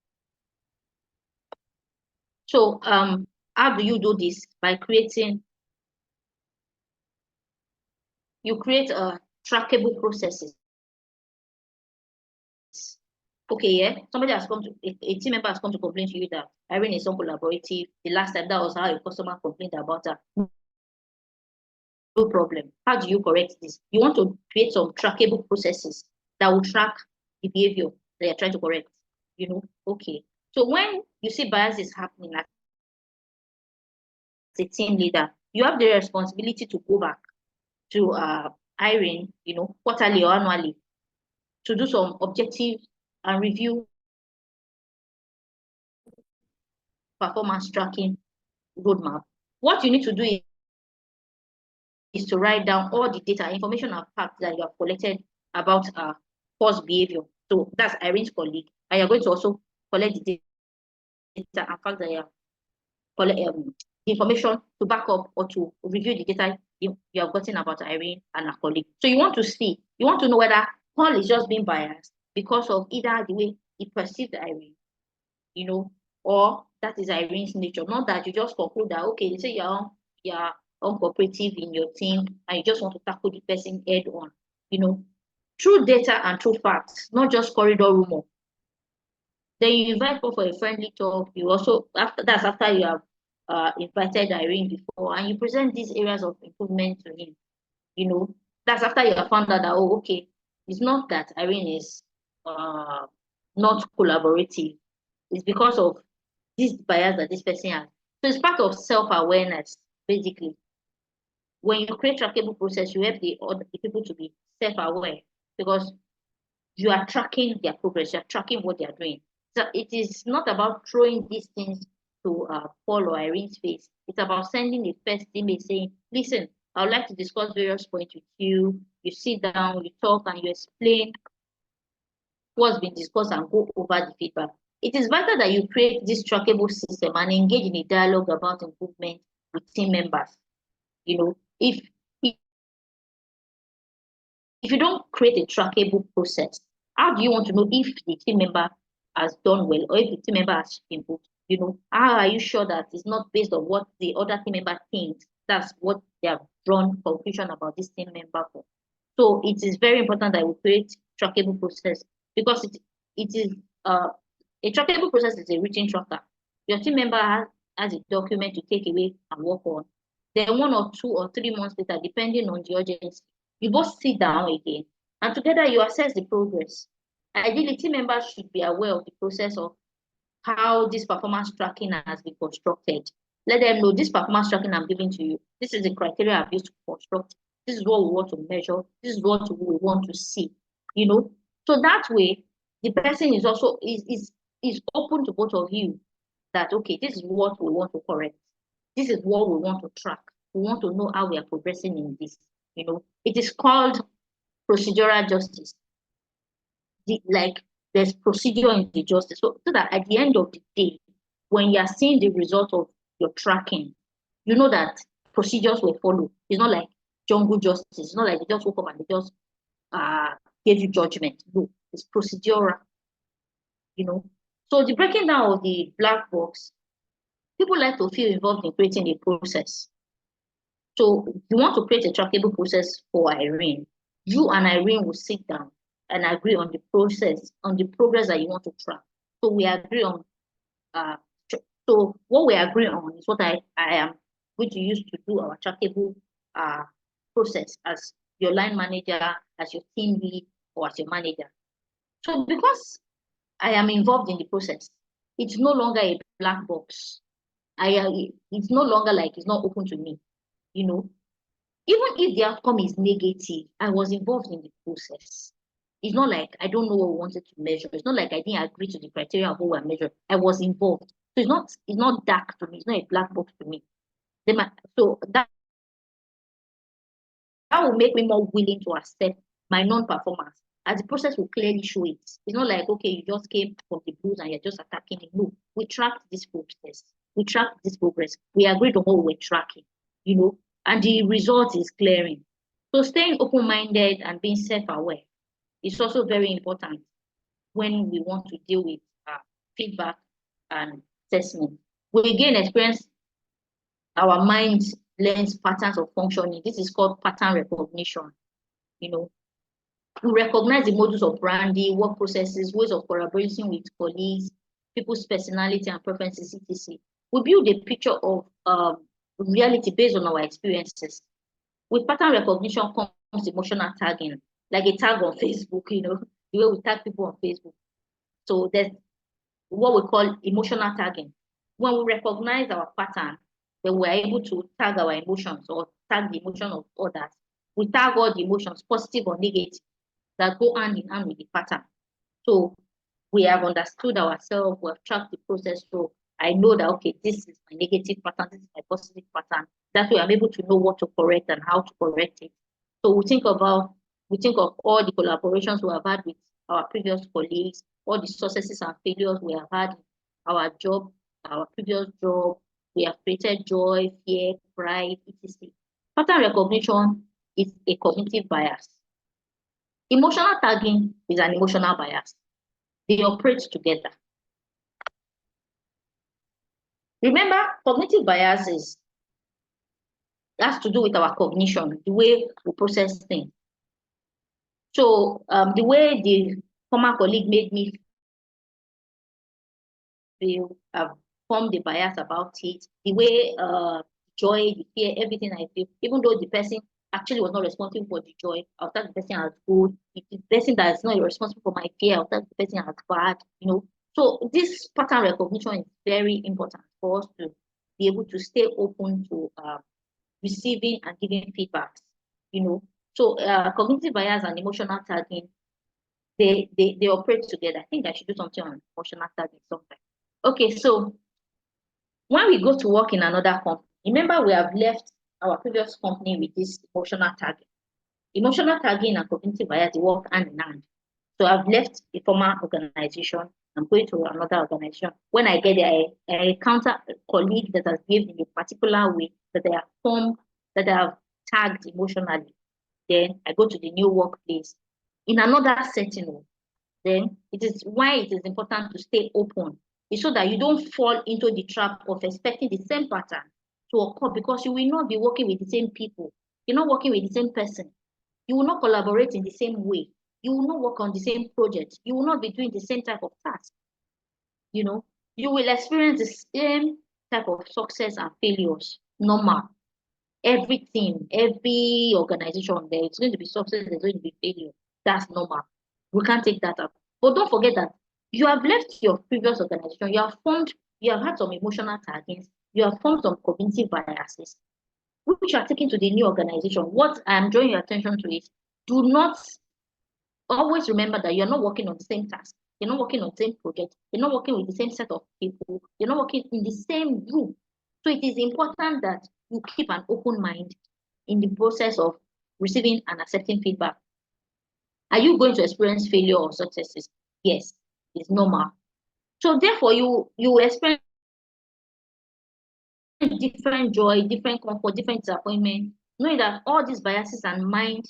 So how do you do this? By you create trackable processes. Okay, yeah, somebody has come to, a team member has come to complain to you that Irene is uncollaborative. The last time that was how a customer complained about her. No problem. How do you correct this? You want to create some trackable processes that will track the behavior that you're trying to correct. Okay. So when you see bias is happening as a team leader, you have the responsibility to go back to Irene, quarterly or annually, to do some objective and review performance tracking roadmap. What you need to do is to write down all the data, information, and facts that you have collected about false behavior. So that's Irene's colleague, and you're going to also collect the data and facts that you have collected, information to back up or to review the data you have gotten about Irene and her colleague. So you want to know whether Paul is just being biased because of either the way he perceived Irene, or that is Irene's nature. Not that you just conclude that, okay, they say you're uncooperative in your team and you just want to tackle the person head on. True data and true facts, not just corridor rumor. Then you invite Paul for a friendly talk. You also, after you have invited Irene before, and you present these areas of improvement to him. That's after you have found out that, oh, okay, it's not that Irene is not collaborative. It's because of this bias that this person has. So it's part of self-awareness, basically. When you create trackable process, you help the people to be self-aware, because you are tracking their progress, you are tracking what they are doing. So it is not about throwing these things to Paul or Irene's face. It's about sending a first email saying, listen, I would like to discuss various points with you. You sit down, you talk, and you explain what's been discussed and go over the feedback. It is vital that you create this trackable system and engage in a dialogue about improvement with team members. If you don't create a trackable process, how do you want to know if the team member has done well or if the team member has improved? How are you sure that it's not based on what the other team member thinks? That's what they have drawn conclusion about this team member for. So it is very important that we create trackable process, because it is a trackable process is a written tracker. Your team member has a document to take away and work on. Then 1 or 2 or 3 months later, depending on the urgency, you both sit down again and together you assess the progress. Ideally, team members should be aware of the process of how this performance tracking has been constructed. Let them know this performance tracking I'm giving to you. This is the criteria I've used to construct. This is what we want to measure. This is what we want to see. So that way, the person is also is open to both of you that, okay, this is what we want to correct. This is what we want to track. We want to know how we are progressing in this. It is called procedural justice. There's procedure in the justice. So that at the end of the day, when you are seeing the result of your tracking, you know that procedures will follow. It's not like jungle justice. It's not like they just woke up and they just gave you judgment. No, it's procedural. So the breaking down of the black box, people like to feel involved in creating a process. So you want to create a trackable process for Irene. You and Irene will sit down and agree on the process, on the progress that you want to track. So we agree on, so what we agree on is what I am going to use to do our trackable process as your line manager, as your team lead, or as your manager. So because I am involved in the process, it's no longer a black box. It's no longer like it's not open to me. even if the outcome is negative, I was involved in the process. It's not like I don't know what we wanted to measure. It's not like I didn't agree to the criteria of what we're measuring. I was involved. So it's not dark to me. It's not a black box to me. So that will make me more willing to accept my non-performance, as the process will clearly show it. It's not like, okay, you just came from the blues and you're just attacking it. No, we tracked this process. We tracked this progress. We agreed on what we were tracking, and the result is clearing. So staying open-minded and being self-aware is also very important when we want to deal with feedback and assessment. We again experience our mind learns patterns of functioning. This is called pattern recognition. We recognize the modus operandi, work processes, ways of collaborating with colleagues, people's personality and preferences, etc. We build a picture of reality based on our experiences. With pattern recognition comes emotional tagging, like a tag on Facebook, the way we tag people on Facebook. So there's what we call emotional tagging. When we recognize our pattern, then we're able to tag our emotions or tag the emotion of others. We tag all the emotions, positive or negative, that go hand in hand with the pattern. So we have understood ourselves, we have tracked the process. So I know that, okay, this is my negative pattern, this is my positive pattern. That way I'm able to know what to correct and how to correct it. So we think of all the collaborations we have had with our previous colleagues, all the successes and failures we have had in our job, our previous job. We have created joy, fear, pride, etc. Pattern recognition is a cognitive bias. Emotional tagging is an emotional bias. They operate together. Remember, cognitive biases has to do with our cognition, the way we process things. So the way the former colleague made me feel, I've formed a bias about it. The way joy, the fear, everything I feel, even though the person actually was not responsible for the joy, I'll tell the person as good. If the person that is not responsible for my fear, I'll tell the person as bad, So this pattern recognition is very important for us to be able to stay open to receiving and giving feedbacks, So cognitive bias and emotional tagging, they operate together. I think I should do something on emotional tagging sometime. Okay, so when we go to work in another company, remember we have left our previous company with this emotional tagging. Emotional tagging and cognitive bias, they work hand in hand. So I've left the former organization. I'm going to another organization. When I get there, I encounter a colleague that has behaved in a particular way that they have formed, that they have tagged emotionally. Then I go to the new workplace in another setting. Then it is why it is important to stay open. It's so that you don't fall into the trap of expecting the same pattern to occur, because you will not be working with the same people. You're not working with the same person. You will not collaborate in the same way. You will not work on the same project. You will not be doing the same type of task. You will experience the same type of success and failures. Normal. Every team, every organization, there is going to be success, there's going to be failure. That's normal. We can't take that up. But don't forget that you have left your previous organization. You have had some emotional taggings. You have formed some cognitive biases, which are taken to the new organization. What I'm drawing your attention to is, do not always remember that you're not working on the same task. You're not working on the same project. You're not working with the same set of people. You're not working in the same group. So it is important that you keep an open mind in the process of receiving and accepting feedback. Are you going to experience failure or successes? Yes, it's normal. So therefore, you experience different joy, different comfort, different disappointment, knowing that all these biases and mind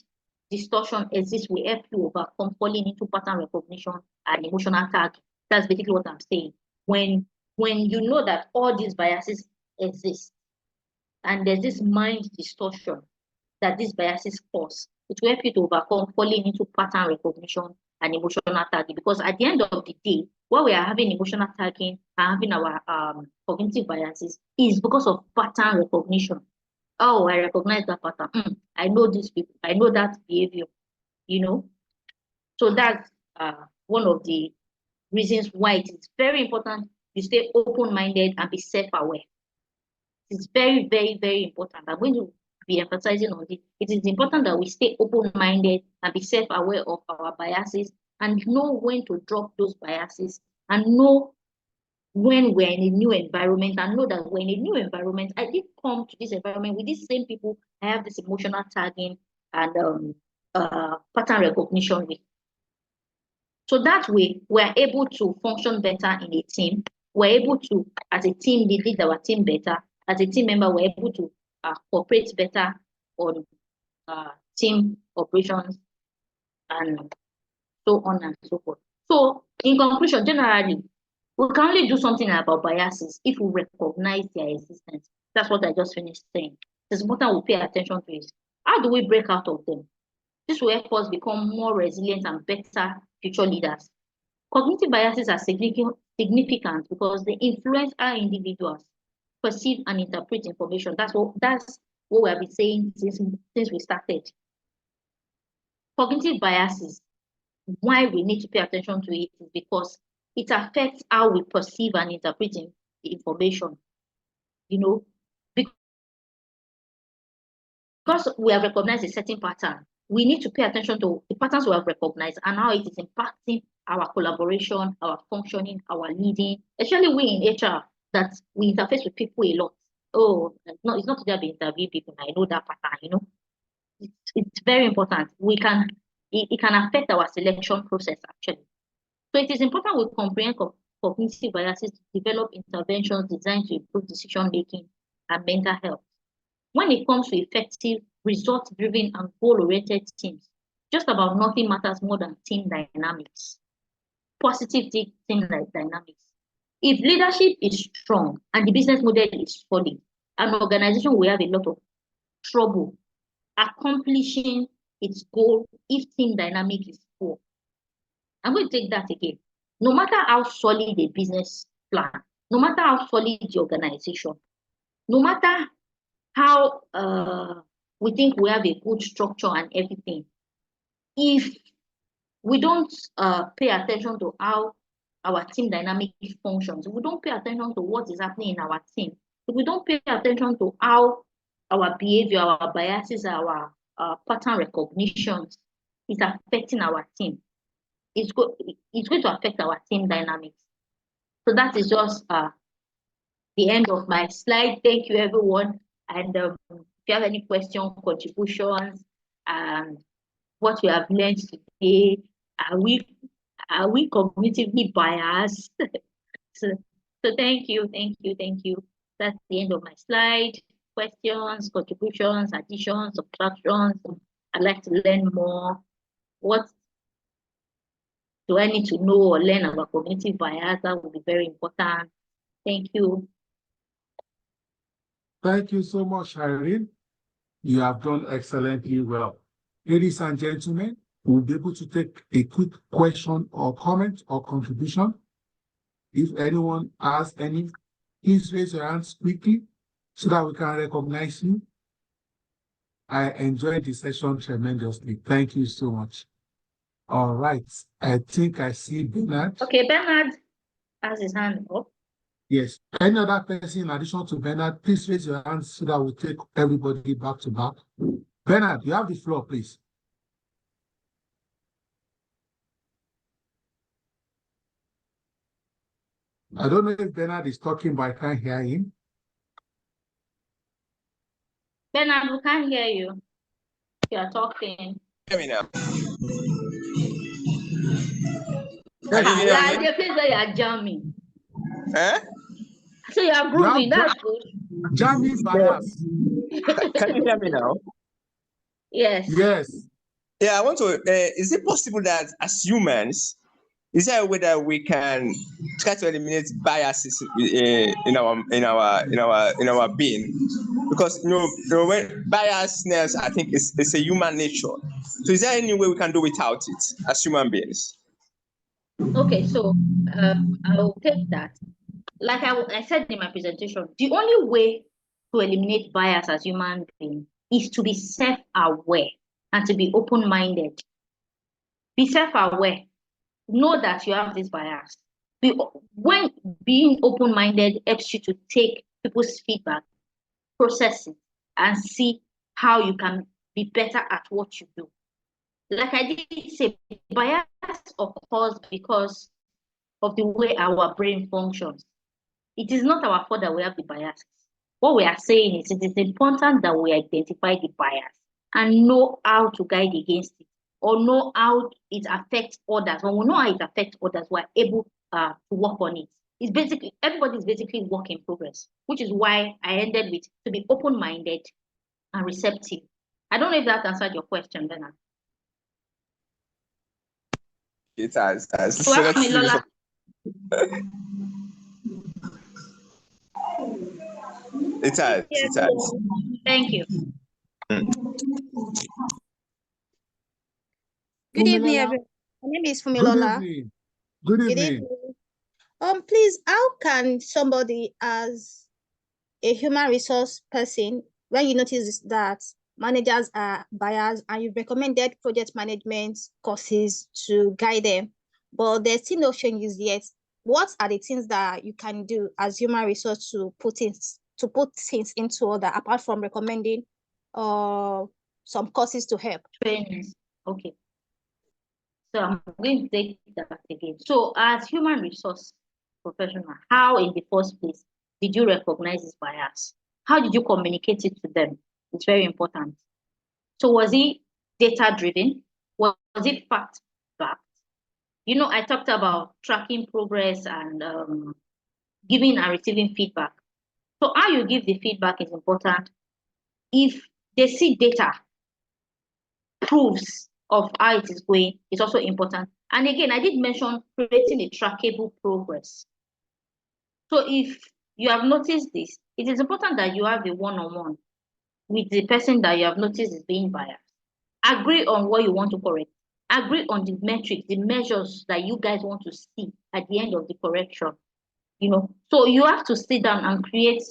distortion exist will help you overcome falling into pattern recognition and emotional tag. That's basically what I'm saying. When you know that all these biases exist and there's this mind distortion that these biases cause, it will help you to overcome falling into pattern recognition and emotional tagging. Because at the end of the day, while we are having emotional tagging and having our cognitive biases, is because of pattern recognition. Oh, I recognize that pattern. I know these people. I know that behavior. So that's one of the reasons why it is very important you stay open-minded and be self-aware. It's very, very, very important. I'm going to be emphasizing on this. It is important that we stay open-minded and be self-aware of our biases and know when to drop those biases and know when we're in a new environment and know that we're in a new environment. I did come to this environment with these same people I have this emotional tagging and pattern recognition with. So that way, we're able to function better in a team. We're able to, as a team, lead our team better. As a team member, we're able to cooperate better on team operations and so on and so forth. So, in conclusion, generally, we can only do something about biases if we recognize their existence. That's what I just finished saying. It's important we pay attention to it. How do we break out of them? This will help us become more resilient and better future leaders. Cognitive biases are significant because they influence how individuals perceive and interpret information. That's what we have been saying since we started. Cognitive biases, why we need to pay attention to it is because it affects how we perceive and interpret information. You know, because we have recognized a certain pattern, we need to pay attention to the patterns we have recognized and how it is impacting our collaboration, our functioning, our leading, especially we in HR that we interface with people a lot. Oh, no, it's not that we interview people. I know that pattern, you know. It's very important. It can affect our selection process actually. So it is important we comprehend cognitive biases to develop interventions designed to improve decision making and mental health. When it comes to effective, result-driven, and goal-oriented teams, just about nothing matters more than team dynamics, positive team dynamics. If leadership is strong and the business model is solid, an organization will have a lot of trouble accomplishing its goal if team dynamic is poor. I'm going to take that again. No matter how solid a business plan, no matter how solid the organization, no matter how we think we have a good structure and everything, if we don't pay attention to how our team dynamic functions, if we don't pay attention to what is happening in our team, if we don't pay attention to how our behavior, our biases, our pattern recognitions is affecting our team, it's going to affect our team dynamics. So that is just the end of my slide. Thank you, everyone. And if you have any questions, contributions, what we have learned today, are we cognitively biased? so thank you. That's the end of my slide. Questions, contributions, additions, subtractions. I'd like to learn more. What do I need to know or learn about cognitive bias? That will be very important. Thank you. Thank you so much, Irene. You have done excellently well. Ladies and gentlemen, we'll be able to take a quick question or comment or contribution. If anyone has any, please raise your hands quickly so that we can recognize you. I enjoyed the session tremendously. Thank you so much. All right. I think I see Bernard. Okay, Bernard has his hand up. Yes. Any other person in addition to Bernard, please raise your hands so that we'll take everybody back to back. Bernard, you have the floor, please. I don't know if Bernard is talking, but I can't hear him. Bernard, we can't hear you. You are talking. Hear me now. You are the place where you are jamming. Eh? So you are grooving. That's good. Jamming bias. Can you hear me now? Yes. Yes. Yeah, I want to. Is it possible that as humans, is there a way that we can try to eliminate biases in our being? Because when biasness, I think it's a human nature. So is there any way we can do without it as human beings? Okay, so I'll take that. Like I said in my presentation, the only way to eliminate bias as human beings is to be self-aware and to be open-minded. Be self-aware. Know that you have this bias. When being open-minded helps you to take people's feedback, process it, and see how you can be better at what you do. Like I did say, bias occurs because of the way our brain functions. It is not our fault that we have the bias. What we are saying is it is important that we identify the bias and know how to guide against it, or know how it affects others. When we know how it affects others, we're able to work on it. It's basically, everybody is basically work in progress, which is why I ended with to be open-minded and receptive. I don't know if that answered your question, Bernard. It has. So Lola. It has. Thank you. Good evening, everyone. My name is Fumilola. Good evening. Please, how can somebody, as a human resource person, when you notice that managers are biased and you've recommended project management courses to guide them, but there's still no changes yet, what are the things that you can do as human resource to put things into order, apart from recommending some courses to help? Trainings. Okay. So I'm going to take that again. So as human resource professional, how in the first place did you recognize this bias? How did you communicate it to them? It's very important. So was it data driven? Was it fact backed? You know, I talked about tracking progress and giving and receiving feedback. So how you give the feedback is important. If they see data, proofs of how it is going is also important. And again, I did mention creating a trackable progress. So if you have noticed this, it is important that you have a one-on-one with the person that you have noticed is being biased. Agree on what you want to correct. Agree on the metrics, the measures that you guys want to see at the end of the correction. You know, so you have to sit down and create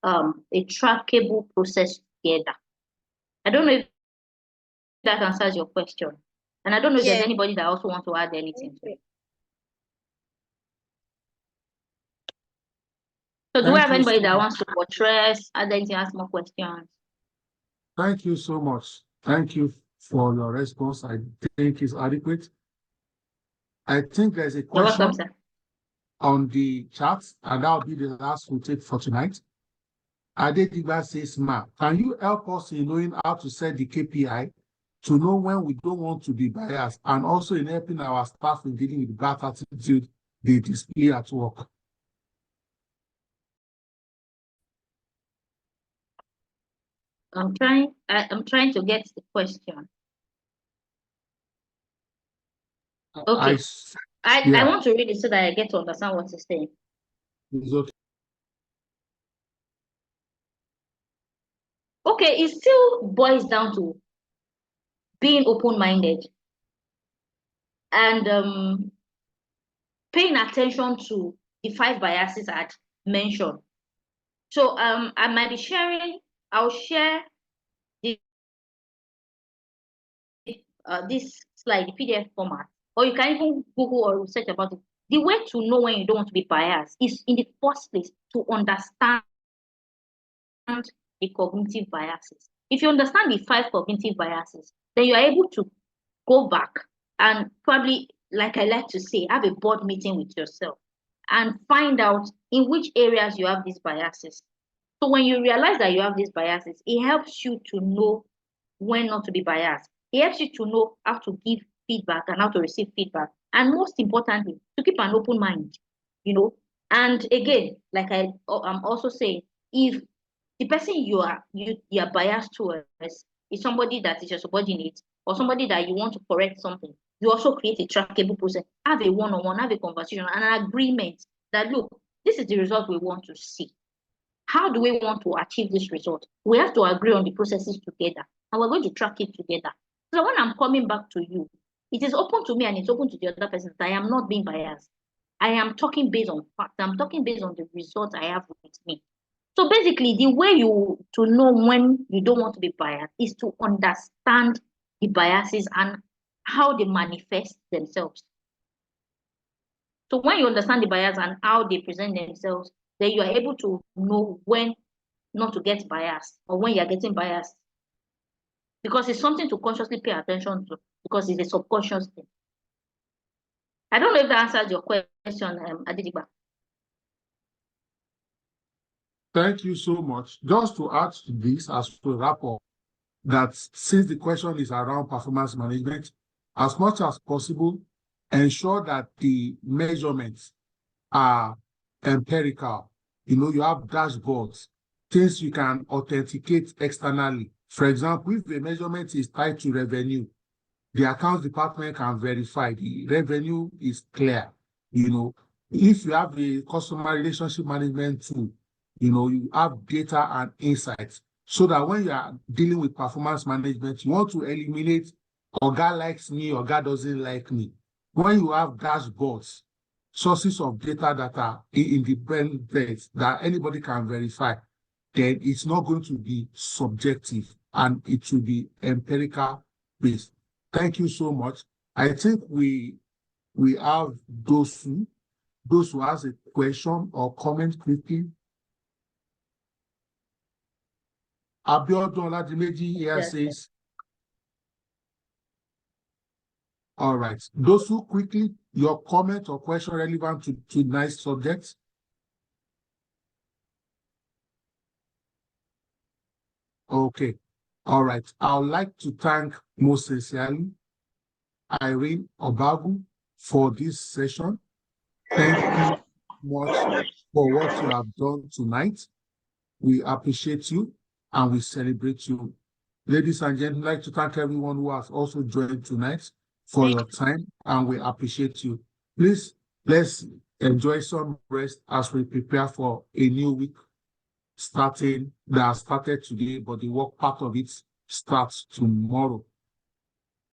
a trackable process together. I don't know if that answers your question. And I don't know if there's anybody that also wants to add anything to it. So do we have anybody that wants to buttress, add anything, ask more questions? Thank you so much. Thank you for your response. I think it's adequate. I think there's a question on the chat, and that'll be the last we'll take for tonight. Adediba says, Ma, can you help us in knowing how to set the KPI to know when we don't want to be biased, and also in helping our staff in dealing with bad attitude they display at work? I'm trying to get the question. Okay. I want to read it so that I get to understand what he's saying. It's okay. Okay, it still boils down to being open-minded and paying attention to the 5 biases I had mentioned. So I might be sharing, I'll share this slide, the PDF format, or you can even Google or research about it. The way to know when you don't want to be biased is, in the first place, to understand the cognitive biases. If you understand the 5 cognitive biases, then you are able to go back and probably, like I like to say, have a board meeting with yourself and find out in which areas you have these biases. So when you realize that you have these biases, it helps you to know when not to be biased. It helps you to know how to give feedback and how to receive feedback. And most importantly, to keep an open mind, you know. And again, like I'm also saying, if the person you are biased towards is somebody that is your subordinate or somebody that you want to correct something, you also create a trackable process. Have a one-on-one, have a conversation, an agreement that, look, this is the result we want to see. How do we want to achieve this result? We have to agree on the processes together, and we're going to track it together. So when I'm coming back to you, it is open to me and it's open to the other person that I am not being biased. I am talking based on facts. I'm talking based on the results I have with me. So basically, the way to know when you don't want to be biased is to understand the biases and how they manifest themselves. So when you understand the bias and how they present themselves, then you are able to know when not to get biased or when you're getting biased. Because it's something to consciously pay attention to, because it's a subconscious thing. I don't know if that answers your question, Adidigba. Thank you so much. Just to add to this, as we wrap up, that since the question is around performance management, as much as possible, ensure that the measurements are empirical. You know, you have dashboards, things you can authenticate externally. For example, if the measurement is tied to revenue, the accounts department can verify the revenue is clear. You know, if you have a customer relationship management tool, you know, you have data and insights, so that when you are dealing with performance management, you want to eliminate Oga likes me, Oga doesn't like me. When you have dashboards, sources of data that are independent, that anybody can verify, then it's not going to be subjective and it will be empirical based. Thank you so much. I think we have those who has a question or comment quickly. Abiodun Oladimeji here says, all right. Those who quickly, your comment or question relevant to tonight's subject. Okay. All right. I would like to thank most sincerely Irene Obagu for this session. Thank you much for what you have done tonight. We appreciate you and we celebrate you. Ladies and gentlemen, I'd like to thank everyone who has also joined tonight for your time, and we appreciate you. Please, let's enjoy some rest as we prepare for a new week that started today, but the work part of it starts tomorrow.